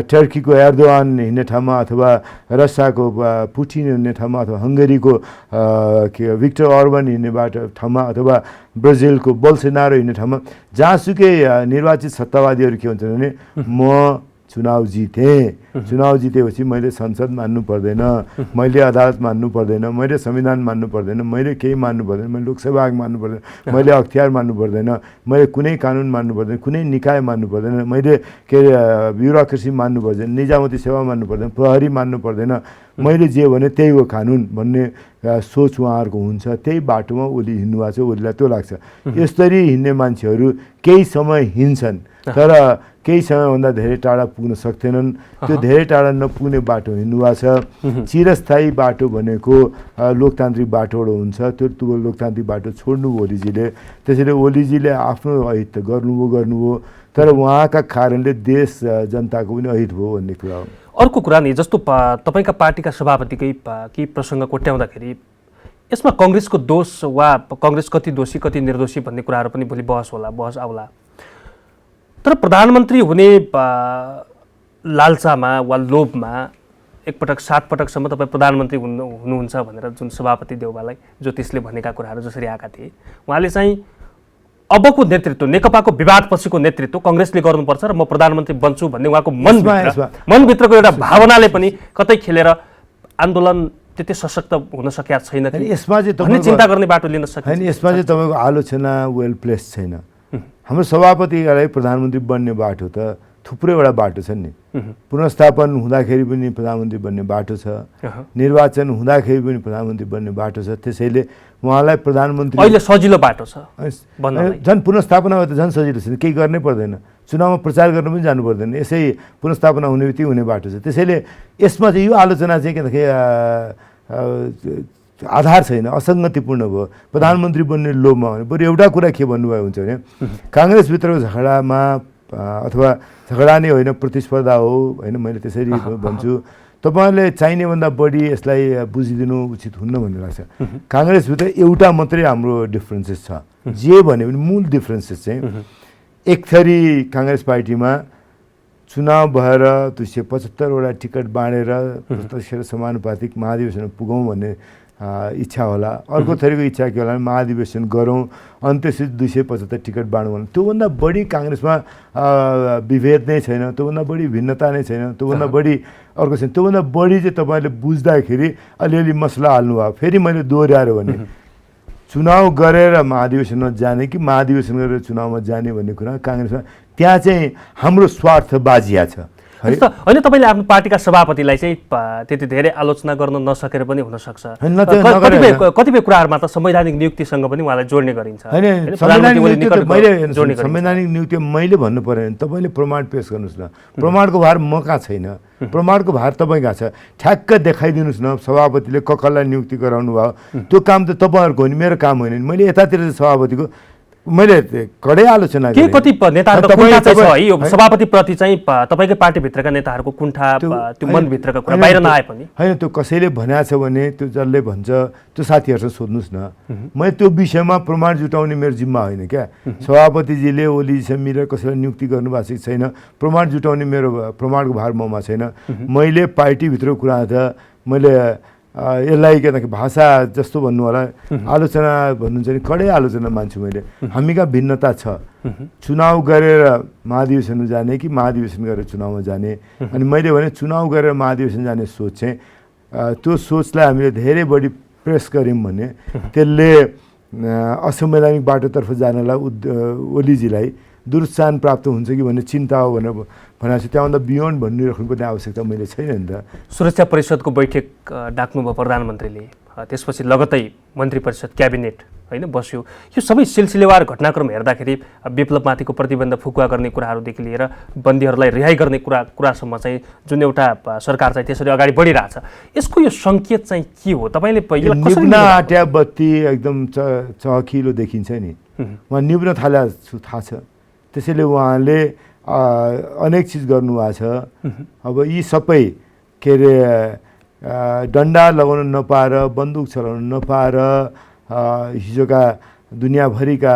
टर्कीको एर्दोआन हिँड्ने ठाउँमा, अथवा रसियाको पुटिन हिँड्ने ठाउँमा, अथवा हङ्गेरीको भिक्टर अर्बन हिँड्ने ठाउँमा, अथवा ब्राजिलको बोल्सोनारो हिँड्ने ठाउँमा जहाँसुकै निर्वाचित सत्तावादीहरू के हुन्छन् भने म चुनाव जितेँ, चुनाव जितेपछि मैले संसद मान्नु पर्दैन, मैले अदालत मान्नु पर्दैन, मैले संविधान मान्नु पर्दैन, मैले केही मान्नु पर्दैन, मैले लोकसेवा आयोग मान्नु पर्दैन, मैले अख्तियार मान्नु पर्दैन, मैले कुनै कानुन मान्नु पर्दैन, कुनै निकाय मान्नु पर्दैन, मैले के अरे ब्युरोक्रेसी मान्नु पर्दैन, निजामती सेवा मान्नु पर्दैन, प्रहरी मान्नु पर्दैन, मैले जे भने त्यही हो कानुन भन्ने सोच उहाँहरूको हुन्छ। त्यही बाटोमा ओली हिँड्नु भएको छ, ओलीलाई त्यो लाग्छ। यसरी हिँड्ने मान्छेहरू केही समय हिँड्छन् तर केही समयभन्दा धेरै टाढा पुग्न सक्दैनन्। त्यो धेरै टाढा नपुग्ने बाटो हिँड्नु भएको छ। चिरस्थायी बाटो भनेको लोकतान्त्रिक बाटोबाट हुन्छ, त्यो लोकतान्त्रिक बाटो छोड्नु ओलीजीले। त्यसैले ओलीजीले आफ्नो अहित त गर्नुभयो, तर उहाँका कारणले देश जनताको पनि अहित भयो भन्ने कुरा हो। अर्को कुरा नि, जस्तो तपाईँका पार्टीका सभापतिकै केही प्रसङ्ग कोट्याउँदाखेरि यसमा कङ्ग्रेसको दोष वा कङ्ग्रेस कति दोषी कति निर्दोषी भन्ने कुराहरू पनि भोलि बहस आउला। तर प्रधानमन्त्री हुने लालचामा वा लोभमा एकपटक 7 पटकसम्म तपाईँ प्रधानमन्त्री हुनुहुन्छ भनेर जुन सभापति देउवालाई ज्योतिषले भनेका कुराहरू जसरी आएका थिए, उहाँले चाहिँ अबको नेतृत्व, नेकपाको विवादपछिको नेतृत्व कङ्ग्रेसले गर्नुपर्छ र म प्रधानमन्त्री बन्छु भन्ने उहाँको मनभित्रको एउटा भावनाले पनि कतै खेलेर आन्दोलन त्यति सशक्त हुन सकेका छैन कि यसमा चाहिँ चिन्ता गर्ने बाटो लिन सकिन्छ। यसमा चाहिँ तपाईँको आलोचना वेल प्लेस छैन। हाम्रो सभापतिका लागि प्रधानमन्त्री बन्ने बाटो त थुप्रैवटा बाटो छन् नि। पुनर्स्थापन हुँदाखेरि पनि प्रधानमन्त्री बन्ने बाटो छ, निर्वाचन हुँदाखेरि पनि प्रधानमन्त्री बन्ने बाटो छ। त्यसैले उहाँलाई प्रधानमन्त्री अहिले सजिलो बाटो छ झन् पुनर्स्थापना त झन् सजिलो छ, केही गर्नै पर्दैन, चुनावमा प्रचार गर्न पनि जानु पर्दैन, यसै पुनर्स्थापना हुने बित्तिकै हुने बाटो छ। त्यसैले यसमा चाहिँ यो आलोचना चाहिँ के आधार छैन, असङ्गतिपूर्ण भयो। प्रधानमन्त्री बन्ने लोभमा भने बरु एउटा कुरा के भन्नुभयो हुन्छ भने काङ्ग्रेसभित्रको झगडामा अथवा झगडा नै होइन प्रतिस्पर्धा हो होइन, मैले त्यसरी भन्छु। तपाईँहरूले चाहिने भन्दा बढी यसलाई बुझिदिनु उचित हुन्न भन्ने लाग्छ। काङ्ग्रेसभित्र एउटा मात्रै हाम्रो डिफ्रेन्सेस छ, जे भन्यो भने मूल डिफ्रेन्सेस चाहिँ एक थरी काङ्ग्रेस पार्टीमा चुनाव भएर 275वटा टिकट बाँडेर प्रत्यक्ष समानुपातिक महाधिवेशन पुगौँ भन्ने इच्छा होला। अर्को थरीको इच्छा के होला भने महाधिवेशन गरौँ अनि त्यसपछि 275 टिकट बाँडौँ भने त्योभन्दा बढी काङ्ग्रेसमा विभेद नै छैन, त्योभन्दा बढी भिन्नता नै छैन, त्योभन्दा बढी अर्को छैन। त्योभन्दा बढी चाहिँ तपाईँहरूले बुझ्दाखेरि अलिअलि मसला हाल्नुभयो। फेरि मैले दोहोऱ्याएर भने चुनाव गरेर महाधिवेशनमा जाने कि महाधिवेशन गरेर चुनावमा जाने भन्ने कुरा काङ्ग्रेसमा त्यहाँ चाहिँ हाम्रो स्वार्थ बाजिया छ होइन। तपाईँले आफ्नो पार्टीका सभापतिलाई चाहिँ त्यति धेरै आलोचना गर्न नसकेर पनि हुनसक्छ। कतिपय कुराहरूमा त संवैधानिक नियुक्तिसँग पनि उहाँलाई जोड्ने गरिन्छ। संवैधानिक नियुक्ति मैले भन्नु पऱ्यो भने तपाईँले प्रमाण पेश गर्नुहोस् न। प्रमाणको भार म कहाँ छैन, प्रमाणको भार तपाईँ कहाँ छ, ठ्याक्क देखाइदिनुहोस् न। सभापतिले कसलाई नियुक्ति गराउनु भयो त्यो काम त तपाईँहरूको हो नि, मेरो काम होइन नि। मैले यतातिर सभापतिको मैले कडै आलोचना के कति नेताहरूको कुण्ठा चाहिँ छ है यो सभापतिप्रति चाहिँ तपाईँकै पार्टीभित्रका नेताहरूको कुण्ठा त्यो मनभित्रका कुरा बाहिर नआए पनि होइन। त्यो कसैले भनेको छ भने त्यो जसले भन्छ त्यो साथीहरूसँग सोध्नुहोस् न। मैले त्यो विषयमा प्रमाण जुटाउने मेरो जिम्मा होइन क्या। सभापतिजीले ओलीजीसँग मिलेर कसैलाई नियुक्ति गर्नुभएको छ छैन, प्रमाण जुटाउने मेरो प्रमाणको भार ममा छैन। मैले पार्टीभित्रको कुरा त मैले यसलाई के भाषा जस्तो भन्नु होला आलोचना भन्नुहुन्छ नि, कडै आलोचना मान्छु मैले। हामी कहाँ भिन्नता छ, चुनाव गरेर महाधिवेशन जाने कि महाधिवेशन गरेर चुनावमा जाने। अनि मैले भने चुनाव गरेर महाधिवेशन जाने सोच चाहिँ त्यो सोचलाई हामीले धेरै बढी प्रेस गऱ्यौँ भने त्यसले असंवैधानिक बाटोतर्फ जानलाई ओलीजीलाई दुरुत्साहन प्राप्त हुन्छ कि भन्ने चिन्ता हो भनेर भनेको छ। त्यहाँभन्दा बियोन्ड भनिराख्नुपर्ने आवश्यकता मैले छैन नि त। सुरक्षा परिषदको बैठक डाक्नुभयो प्रधानमन्त्रीले, त्यसपछि लगत्तै मन्त्री परिषद क्याबिनेट होइन बस्यो। यो सबै सिलसिलेवार घटनाक्रम हेर्दाखेरि विप्लवमाथिको प्रतिबन्ध फुकुवा गर्ने कुराहरूदेखि लिएर बन्दीहरूलाई रिहाई गर्ने कुरासम्म चाहिँ जुन एउटा सरकार चाहिँ त्यसरी अगाडि बढिरहेछ, यसको यो सङ्केत चाहिँ के हो? तपाईँले निब्न आट्या बत्ती एकदम चहकिलो देखिन्छ नि, उहाँ निब्न थाले थाहा छ। त्यसैले उहाँले अनेक चिज गर्नुभएको छ। अब यी सबै के अरे डन्डा लगाउन नपाएर, बन्दुक चलाउन नपाएर, हिजोका दुनियाँभरिका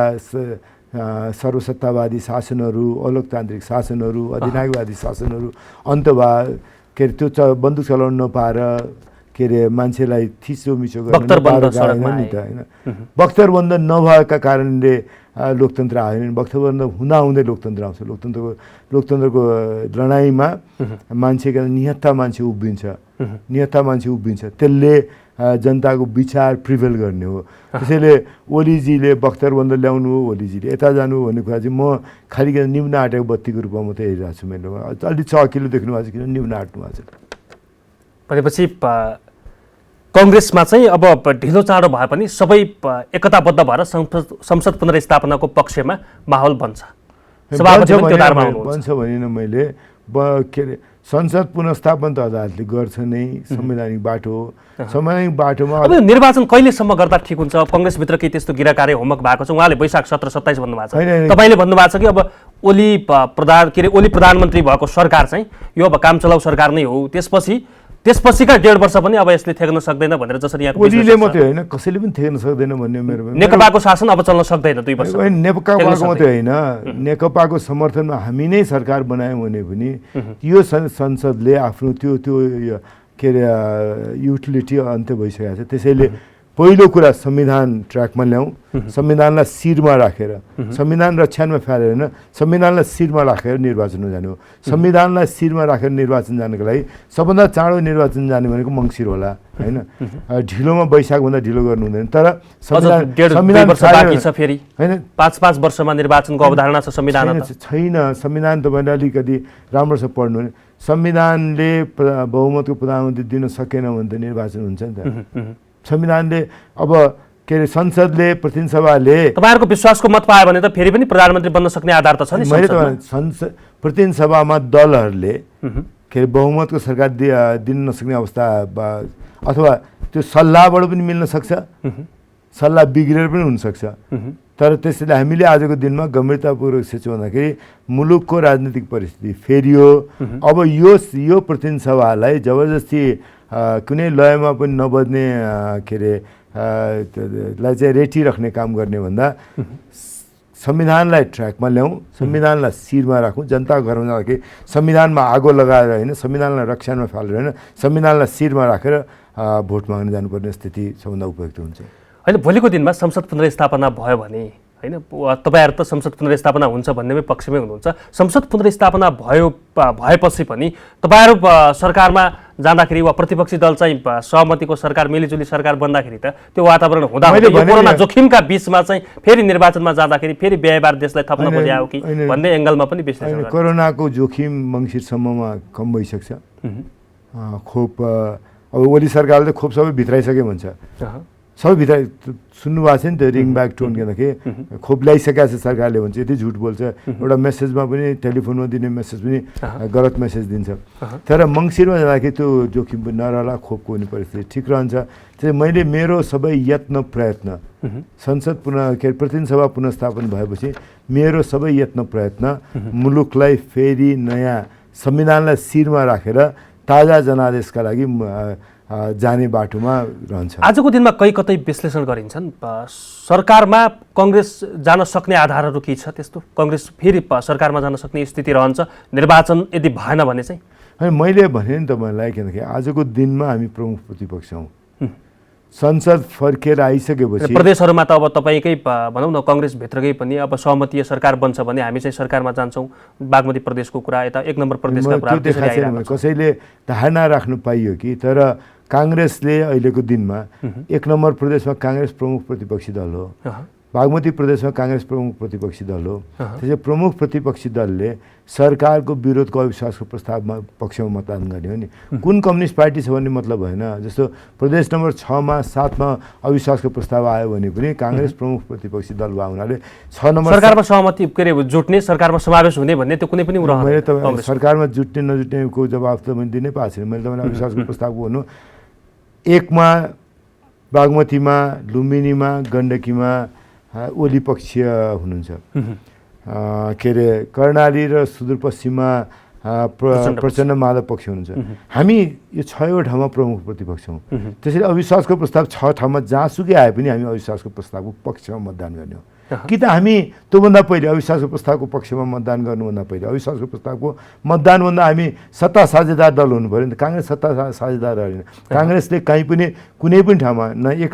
सर्वसत्तावादी शासनहरू, अलोकतान्त्रिक शासनहरू, अधिनायकवादी शासनहरू अन्त भए के अरे त्यो बन्दुक चलाउन नपाएर के अरे मान्छेलाई थिचोमिचो गर्न नि त होइन। बख्तरबन्द नभएका कारणले लोकतन्त्र आएन। बख्तरबन्द हुँदाहुँदै लोकतन्त्र आउँछ। लोकतन्त्रको लडाइँमा मान्छेका निहत्था मान्छे उभिन्छ, त्यसले जनताको विचार प्रिभेल गर्ने हो। त्यसैले ओलीजीले बख्तरबन्द ल्याउनु हो, ओलीजीले यता जानु हो भन्ने कुरा चाहिँ म खालि निम्न आँटेको बत्तीको रूपमा मात्रै हेरिरहेको छु। मैले अलिक चहकिलो देख्नु भएको छ, किन निम्न आँट्नु भएको छ भनेपछि कङ्ग्रेसमा चाहिँ अब ढिलो चाँडो भए पनि सबै एकताबद्ध भएर संसद पुनर्स्थापनाको पक्षमा माहौल बन्छ। भन्छ भने मैले के अरे संसद पुनर्स्थापन त अदालतले गर्छ नै, संवैधानिक बाटो हो। संवैधानिक बाटोमा अब निर्वाचन कहिलेसम्म गर्दा ठिक हुन्छ? कङ्ग्रेसभित्र केही त्यस्तो गिराकार्य होमवर्क भएको छ? उहाँले वैशाख 17-27 भन्नुभएको छ, तपाईँले भन्नुभएको छ कि अब ओली प्रधानमन्त्री भएको सरकार चाहिँ यो अब काम चलाउ सरकार नै हो, त्यसपछिका 1.5 वर्ष पनि अब यसले थेग्न सक्दैन भनेर जसरी यहाँ ओलीले मात्रै होइन कसैले पनि थेग्न सक्दैन भन्ने मेरो नेकपाको शासन अब चल्न सक्दैन 2 वर्ष। नेकपाको मात्रै होइन, नेकपाको समर्थनमा हामी नै सरकार बनायौँ भने पनि यो संसदले आफ्नो त्यो के अरे युटिलिटी अन्त्य भइसकेको छ। त्यसैले पहिलो कुरा संविधान ट्र्याकमा ल्याउँ, संविधानलाई शिरमा राखेर, संविधान रक्षामा फ्यालेर होइन, संविधानलाई शिरमा राखेर निर्वाचनमा जानु हो। संविधानलाई शिरमा राखेर निर्वाचन जानको लागि सबभन्दा चाँडो निर्वाचन जाने भनेको मङ्सिर होला होइन। ढिलोमा वैशाखभन्दा ढिलो गर्नु हुँदैन। तर संविधान बाँकी छ, फेरि होइन 5-5 वर्षमा निर्वाचनको अवधारणा छ संविधान छैन। संविधान तपाईँले अलिकति राम्रोसँग पढ्नु भने संविधानले बहुमतको प्रधानमन्त्री दिन सकेन भने त निर्वाचन हुन्छ नि त। संविधानले अब के अरे संसदले प्रतिनिधि सभाले तपाईँहरूको विश्वासको मत पायो भने त फेरि पनि प्रधानमन्त्री बन्न सक्ने आधार त छ नि। मैले त प्रतिनिधि सभामा दलहरूले के अरे बहुमतको सरकार दिन नसक्ने अवस्था अथवा त्यो सल्लाहबाट पनि मिल्न सक्छ, सल्लाह बिग्रेर पनि हुनसक्छ। तर त्यसैले हामीले आजको दिनमा गम्भीरतापूर्वक सोच्यौँ भन्दाखेरि मुलुकको राजनीतिक परिस्थिति फेरियो। अब यो प्रतिनिधि सभालाई जबरजस्ती कुनै लयमा पनि नबज्ने के अरे लाई चाहिँ रेटी राख्ने काम गर्ने भन्दा संविधानलाई ट्र्याकमा ल्याउँ, संविधानलाई शिरमा राखौँ, जनताको घरमा जाँदाखेरि संविधानमा आगो लगाएर होइन, संविधानलाई रक्षामा फालेर होइन, संविधानलाई शिरमा राखेर भोट माग्न जानुपर्ने स्थिति सबभन्दा उपयुक्त हुन्छ। होइन, भोलिको दिनमा संसद पुनर्स्थापना भयो भने होइन, तपाईँहरू त संसद पुनर्स्थापना हुन्छ भन्नेमै पक्षमै हुनुहुन्छ। संसद पुनर्स्थापना भएपछि पनि तपाईँहरू सरकारमा जाँदाखेरि वा प्रतिपक्षी दल चाहिँ सहमतिको सरकार मिलिजुली सरकार बन्दाखेरि त त्यो वातावरण हुँदा कोरोना जोखिमका बिचमा चाहिँ फेरि निर्वाचनमा जाँदाखेरि फेरि व्ययभार देशलाई थप्न खोज्यो कि भन्ने एङ्गलमा पनि विश्लेषण गर्छ। कोरोनाको जोखिम मङ्सिरसम्ममा कम भइसक्छ। खोप अब ओली सरकारले त खोप सबै भित्राइसके भन्छ, सबै भित्र सुन्नुभएको छ नि त्यो रिङ ब्याक टोन के खोप ल्याइसकेको छ सरकारले भन्छ, यति झुट बोल्छ। एउटा मेसेजमा पनि टेलिफोनमा दिने मेसेज पनि गलत मेसेज दिन्छ। तर मङ्सिरमा जाँदाखेरि त्यो जोखिम पनि नरहला, खोपको हुने परिस्थिति ठिक रहन्छ। चाहिँ मैले मेरो सबै प्रयत्न संसद प्रतिनिधि सभा पुनर्स्थापन भएपछि मेरो सबै प्रयत्न मुलुकलाई फेरि नयाँ संविधानलाई शिरमा राखेर ताजा जनादेशका लागि जाने बाटोमा रहन्छ। आजको दिनमा कतै विश्लेषण गरिन्छन् सरकारमा कङ्ग्रेस जान सक्ने आधारहरू के छ त्यस्तो? कङ्ग्रेस फेरि सरकारमा जान सक्ने स्थिति रहन्छ निर्वाचन यदि भएन भने चाहिँ? होइन, मैले भने नि तपाईँलाई किनकि आजको दिनमा हामी प्रमुख प्रतिपक्ष हौँ। संसद फर्केर आइसकेपछि प्रदेशहरूमा त अब तपाईँकै भनौँ न कङ्ग्रेसभित्रकै पनि अब सहमतीय सरकार बन्छ भने हामी चाहिँ सरकारमा जान्छौँ। बागमती प्रदेशको कुरा, यता 1 नम्बर प्रदेशका कुरा कसैले धारणा राख्नु पाइयो कि। तर काङ्ग्रेसले अहिलेको दिनमा 1 नम्बर प्रदेशमा काङ्ग्रेस प्रमुख प्रतिपक्षी दल हो, बागमती प्रदेशमा काङ्ग्रेस प्रमुख प्रतिपक्षी दल हो। त्यसै प्रमुख प्रतिपक्षी दलले सरकारको विरोधको अविश्वासको प्रस्तावमा पक्षमा मतदान गर्ने हो नि। कुन कम्युनिस्ट पार्टी छ भन्ने मतलब होइन। जस्तो प्रदेश नम्बर 6मा 7मा अविश्वासको प्रस्ताव आयो भने पनि काङ्ग्रेस प्रमुख प्रतिपक्षी दल भएको हुनाले 6 नम्बर सरकारमा सहमति के अरे जुट्ने, सरकारमा समावेश हुने भन्ने त्यो कुनै पनि मैले तपाईँ सरकारमा जुट्ने नजुट्नेको जवाब त मैले दिनै पाएको छैन। मैले तपाईँलाई अविश्वासको प्रस्तावको भन्नु 1मा बागमतीमा, लुम्बिनीमा, गण्डकीमा ओली पक्षीय हुनुहुन्छ, के अरे कर्णाली र सुदूरपश्चिममा प्रचण्ड माधव पक्ष हुनुहुन्छ। हामी यो 6 ठाउँमा प्रमुख प्रतिपक्ष हौँ। त्यसैले अविश्वासको प्रस्ताव 6 ठाउँमा जहाँसुकै आए पनि हामी अविश्वासको प्रस्तावको पक्षमा मतदान गर्ने हो। कि त हामी त्योभन्दा पहिले अविश्वासको प्रस्तावको पक्षमा मतदान गर्नुभन्दा पहिले अविश्वासको प्रस्तावको मतदानभन्दा हामी सत्ता साझेदार दल हुनु पऱ्यो नि त। काङ्ग्रेस सत्ता साझेदार होइन। काङ्ग्रेसले कहीँ पनि कुनै पनि ठाउँमा न 1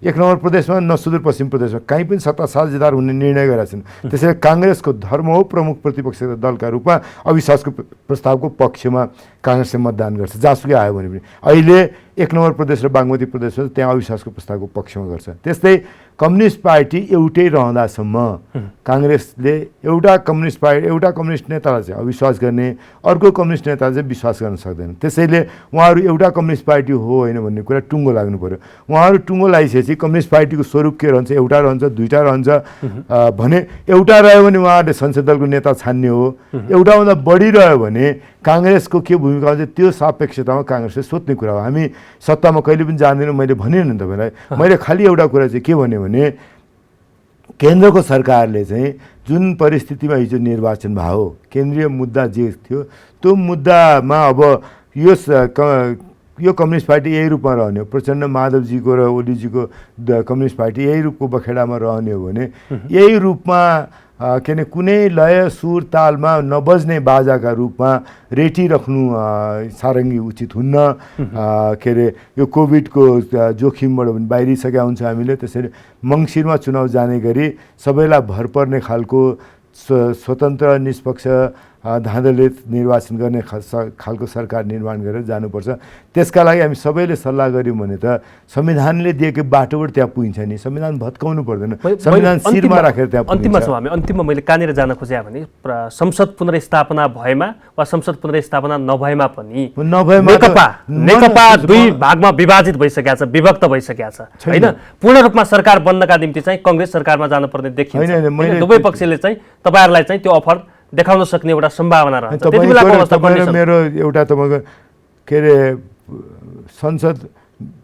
नम्बर प्रदेशमा न सुदूरपश्चिम प्रदेशमा कहीँ पनि सत्ता साझेदार हुने निर्णय गरेका छन्। त्यसैले काङ्ग्रेसको धर्म हो प्रमुख प्रतिपक्ष दलका रूपमा अविश्वासको प्रस्तावको पक्षमा काङ्ग्रेसले मतदान गर्छ जहाँसुकै आयो भने पनि। अहिले 1 नम्बर प्रदेश र बागमती प्रदेशमा त्यहाँ अविश्वासको प्रस्तावको पक्षमा गर्छ। त्यस्तै कम्युनिस्ट पार्टी एउटै रहँदासम्म काङ्ग्रेसले एउटा कम्युनिस्ट नेतालाई चाहिँ अविश्वास गर्ने, अर्को कम्युनिस्ट नेतालाई चाहिँ विश्वास गर्न सक्दैन। त्यसैले उहाँहरू एउटा कम्युनिस्ट पार्टी हो होइन भन्ने कुरा टुङ्गो लाग्नु पऱ्यो। उहाँहरू टुङ्गो लगाइसकेपछि कम्युनिस्ट पार्टीको स्वरूप के रहन्छ, एउटा रहन्छ, दुईवटा रहन्छ भने एउटा रह्यो भने उहाँहरूले संसद दलको नेता छान्ने हो। एउटाभन्दा बढी रह्यो भने काङ्ग्रेसको के भूमिका हुन्छ त्यो सापेक्षतामा काङ्ग्रेसले सोध्ने कुरा हो। हामी सत्तामा कहिले पनि जान्दैनौँ। मैले भने नि तपाईँलाई, मैले खालि एउटा कुरा चाहिँ के भने केन्द्रको सरकारले चाहिँ जुन परिस्थितिमा हिजो निर्वाचन भयो, केन्द्रीय मुद्दा जे थियो त्यो मुद्दामा अब यो कम्युनिस्ट पार्टी यही रूपमा रहने हो, प्रचण्ड माधवजीको र ओलीजीको कम्युनिस्ट पार्टी यही रूपको बखेडामा रहने हो भने यही रूपमा के भने कुनै लय सुर तालमा नबज्ने बाजाका रूपमा रेटिराख्नु सारङ्गी उचित हुन्न। के अरे यो कोभिडको जोखिमबाट पनि बाहिरिसकेका हुन्छ हामीले। त्यसैले मङ्सिरमा चुनाव जाने गरी सबैलाई भर पर्ने खालको स्वतन्त्र निष्पक्ष धाँधोले निर्वाचन गर्ने खालको सरकार निर्माण गरेर जानुपर्छ। त्यसका लागि हामी सबैले सल्लाह गऱ्यौँ भने त संविधानले दिएको बाटोबाट त्यहाँ पुगिन्छ नि। संविधान भत्काउनु पर्दैन, संविधान शिरमा राखेर त्यहाँ अन्तिममा छौँ हामी। अन्तिममा मैले कहाँनिर जान खोजेँ भने संसद पुनर्स्थापना भएमा वा संसद पुनर्स्थापना नभएमा पनि नेकपा दुई भागमा विभाजित भइसकेको छ, विभक्त भइसकेको छ होइन। पूर्ण रूपमा सरकार बन्नका निम्ति चाहिँ कांग्रेस सरकारमा जानुपर्ने देखिन्छ। दुवै पक्षले चाहिँ तपाईहरुलाई चाहिँ त्यो अफर देखाउन सक्ने एउटा सम्भावना रहन्छ। त्यति बेलाको अवस्था पनि छ। मेरो एउटा तपाईको के अरे संसद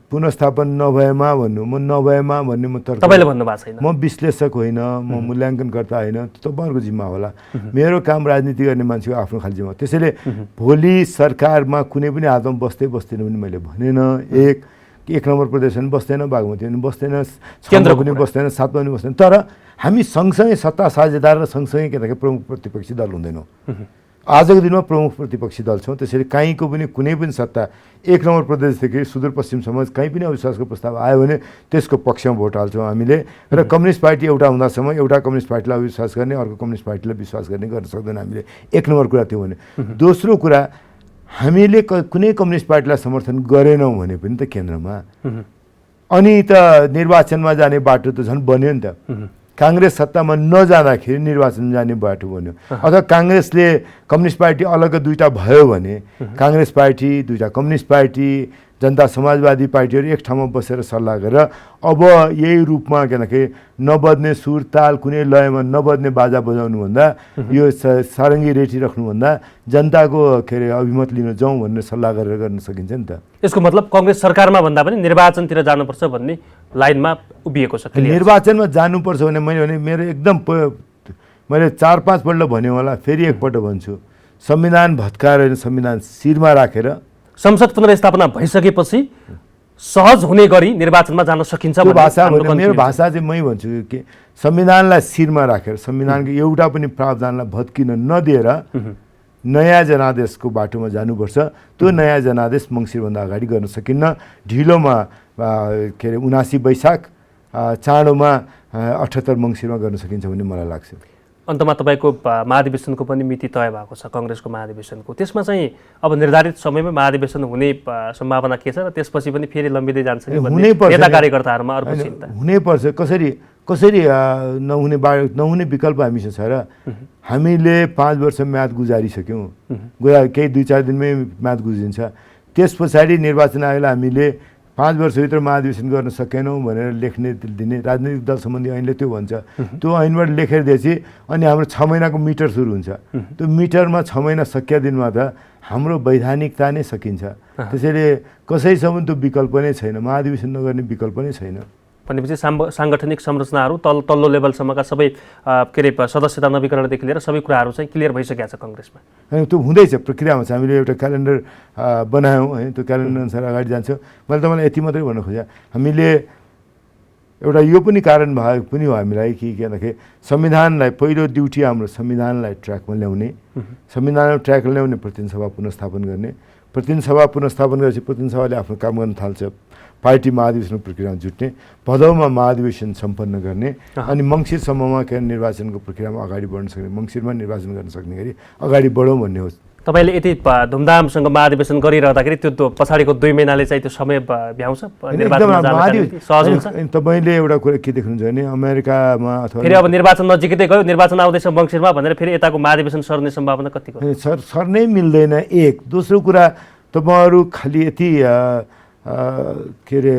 पुनर्स्थापन नभएमा भन्नु, म नभएमा भन्ने म तपाईले भन्नु भएको छैन। म विश्लेषक होइन, म मूल्याङ्कनकर्ता होइन, तपाईहरुको जिम्मा होला। मेरो काम राजनीति गर्ने मान्छेको आफ्नो खाली जिम्मा। त्यसैले भोलि सरकारमा कुनै पनि हातमा बस्दैन पनि मैले भनेन। एक नम्बर प्रदेश पनि बस्दैन, बागमती पनि बस्दैन, केन्द्र पनि बस्दैन, सातमा पनि बस्दैन। तर हामी सँगसँगै सत्ता साझेदार र सँगसँगै के भन्दाखेरि प्रमुख प्रतिपक्षी दल हुँदैनौँ। आजको दिनमा प्रमुख प्रतिपक्षी दल छौँ। त्यसैले कहीँको पनि कुनै पनि सत्ता एक नम्बर प्रदेशदेखि सुदूरपश्चिमसम्म कहीँ पनि अविश्वासको प्रस्ताव आयो भने त्यसको पक्षमा भोट हाल्छौँ हामीले। र कम्युनिस्ट पार्टी एउटा हुँदासम्म एउटा कम्युनिस्ट पार्टीलाई अविश्वास गर्ने, अर्को कम्युनिस्ट पार्टीलाई विश्वास गर्ने गर्न सक्दैन हामीले। एक नम्बर कुरा त्यो भने। दोस्रो कुरा, हामीले कुनै कम्युनिस्ट पार्टीलाई समर्थन गरेनौँ भने पनि त केन्द्रमा अनि त निर्वाचनमा जाने बाटो त झन् बन्यो नि त। कांग्रेस सत्तामा नजाँदाखेरि निर्वाचन जाने बाटो बन्यो। अथवा कांग्रेसले कम्युनिस्ट पार्टी अलग दुईटा भयो भने कांग्रेस पार्टी, दुईटा कम्युनिस्ट पार्टी, जनता समाजवादी पार्टीहरू एक ठाउँमा बसेर सल्लाह गरेर अब यही रूपमा के भन्दाखेरि नबज्ने सुर ताल कुनै लयमा नबज्ने बाजा बजाउनुभन्दा यो सारङ्गी रेटी राख्नुभन्दा जनताको के अरे अभिमत लिन जाउँ भन्ने सल्लाह गरेर गर्न सकिन्छ नि त। यसको मतलब कांग्रेस सरकारमा भन्दा पनि निर्वाचनतिर जानुपर्छ भन्ने लाइनमा उभिएको छ। निर्वाचनमा जानुपर्छ भने मेरो एकदम मैले 4-5 पल्ट भने होला, फेरि एकपल्ट भन्छु, संविधान भत्काएर संविधान शिरमा राखेर संसद पुनर्स्थापना भइसकेपछि सहज हुने गरी निर्वाचनमा जान सकिन्छ भन्ने भाषा। मेरो भाषा चाहिँ मै भन्छु कि संविधानलाई शिरमा राखेर संविधानको एउटा पनि प्रावधानलाई भत्किन नदिएर नयाँ जनादेशको बाटोमा जानुपर्छ। त्यो नयाँ जनादेश मङ्सिरभन्दा अगाडि गर्न सकिन्न। ढिलोमा के अरे 79 वैशाख, चाँडोमा 78 मङ्सिरमा गर्न सकिन्छ भन्ने मलाई लाग्छ। अन्तमा तपाईको महाधिवेशनको पनि मिति तय भएको छ, कांग्रेसको महाधिवेशनको। त्यसमा चाहिँ अब निर्धारित समयमा महाधिवेशन हुने सम्भावना के छ र त्यसपछि पनि फेरि लम्बिँदै जान्छ कि भन्ने नेता कार्यकर्ताहरुमा अर्को चिन्ता हुनैपर्छ। कसरी नहुने विकल्प हामीसँग छ र हामीले 5 वर्ष म्याद गुजारिसक्यौँ। केही 2-4 दिनमै म्याद गुजिन्छ। त्यस पछाडि निर्वाचन आयोगले हामीले 5 वर्षभित्र महाधिवेशन गर्न सकेनौँ भनेर लेख्ने दिने राजनीतिक दल सम्बन्धी ऐनले त्यो भन्छ। त्यो ऐनबाट लेखेर दिएपछि अनि हाम्रो 6 महिनाको मिटर सुरु हुन्छ। त्यो मिटरमा 6 महिना सकिया दिनमा त हाम्रो वैधानिकता नै सकिन्छ। त्यसैले कसैसम्म त्यो विकल्प नै छैन, महाधिवेशन नगर्ने विकल्प नै छैन। भनेपछि साङ्गठनिक संरचनाहरू तल्लो लेभलसम्मका सबै के अरे सदस्यता नवीकरणदेखि लिएर सबै कुराहरू चाहिँ क्लियर भइसकेको छ कांग्रेसमा। त्यो हुँदैछ, प्रक्रियामा छ। हामीले एउटा क्यालेन्डर बनायौँ है, त्यो क्यालेन्डर अनुसार अगाडि जान्छौँ। मैले तपाईँलाई यति मात्रै भन्न खोजेँ, हामीले एउटा यो पनि कारण पनि हो हामीलाई कि के भन्दाखेरि संविधानलाई पहिलो ड्युटी हाम्रो संविधानलाई ट्र्याकमा ल्याउने, संविधानमा ट्र्याकमा ल्याउने, प्रतिनिधि सभा पुनर्स्थापन गर्ने। प्रतिनिधि सभा पुनर्स्थापन गरेपछि प्रतिनिधि सभाले आफ्नो काम गर्न थाल्छ, पार्टी महाधिवेशन प्रक्रियामा जुट्ने, भदौमा महाधिवेशन सम्पन्न गर्ने, अनि मङ्सिरसम्ममा के निर्वाचनको प्रक्रियामा अगाडि बढ्न सक्ने, मङ्सिरमा निर्वाचन गर्न सक्ने गरी अगाडि बढौँ भन्ने हो। तपाईले यति धुमधामसँग महाधिवेशन गरिरहँदाखेरि त्यो पछाडिको 2 महिनाले चाहिँ त्यो समय भ्याउँछ निर्वाचनमा सहज हुन्छ। तपाईले एउटा कुरा के देख्नुहुन्छ भने अमेरिकामा अथवा फेरि अब निर्वाचन नजिकै गयो, निर्वाचन आउँदैछ मङ्सिरमा भनेर फेरि यताको महाधिवेशन सर्ने सम्भावना कतिको? सर्नै मिल्दैन। एक दोस्रो कुरा, तपाईहरु खालि यति के अरे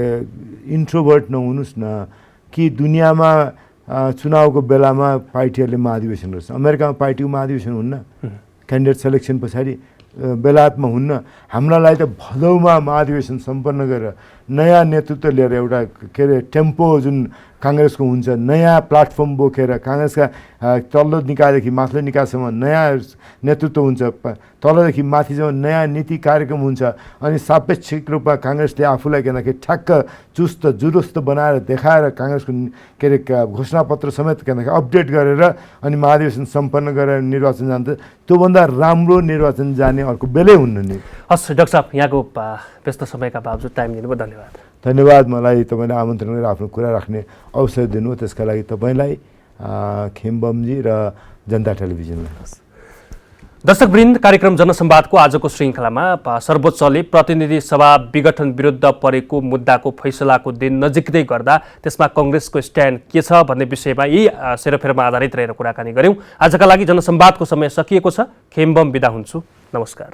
इन्ट्रोभर्ट नहुनुहोस् न कि दुनियाँमा चुनावको बेलामा पार्टीहरूले महाधिवेशन गर्छ। अमेरिकामा पार्टीको महाधिवेशन हुन्न, क्यान्डिडेट सेलेक्सन पछाडि बेलायतमा हुन्न। हाम्रालाई त भदौमा महाधिवेशन सम्पन्न गरेर नयाँ नेतृत्व लिएर एउटा के अरे टेम्पो जुन काङ्ग्रेसको हुन्छ, नयाँ प्लाटफर्म बोकेर काङ्ग्रेसका तल्लो निकायदेखि माथिल्लो निकायसम्म नयाँ नेतृत्व हुन्छ, तलदेखि माथिसम्म नयाँ नीति कार्यक्रम हुन्छ। अनि सापेक्षिक रूपमा काङ्ग्रेसले आफूलाई के भन्दाखेरि ठ्याक्क चुस्त जुरुस्त बनाएर देखाएर काङ्ग्रेसको के अरे घोषणापत्र समेत के भन्दाखेरि अपडेट गरेर अनि महाधिवेशन सम्पन्न गरेर निर्वाचन जान्छ, त्योभन्दा राम्रो निर्वाचन जाने अर्को बेलै हुन्न नि। हस् डाक्टर साहब, यहाँको व्यस्त समयका बावजुद टाइम दिनुभयो, धन्यवाद। धन्यवाद। मलाई तपाईँले आमन्त्रण गरेर आफ्नो कुरा राख्ने अवसर दिनु, त्यसका लागि तपाईँलाई, खेमबमजी र जनता टेलिभिजनलाई। दर्शकवृन्द, कार्यक्रम जनसंवादको आजको श्रृङ्खलामा सर्वोच्चले प्रतिनिधि सभा विघटन विरुद्ध परेको मुद्दाको फैसलाको दिन नजिकै गर्दा त्यसमा कङ्ग्रेसको स्ट्यान्ड के छ भन्ने विषयमा यही सेरोफेरोमा आधारित रहेर कुराकानी गऱ्यौँ। आजका लागि जनसंवादको समय सकिएको छ। खेमबम बिदा हुन्छु। नमस्कार।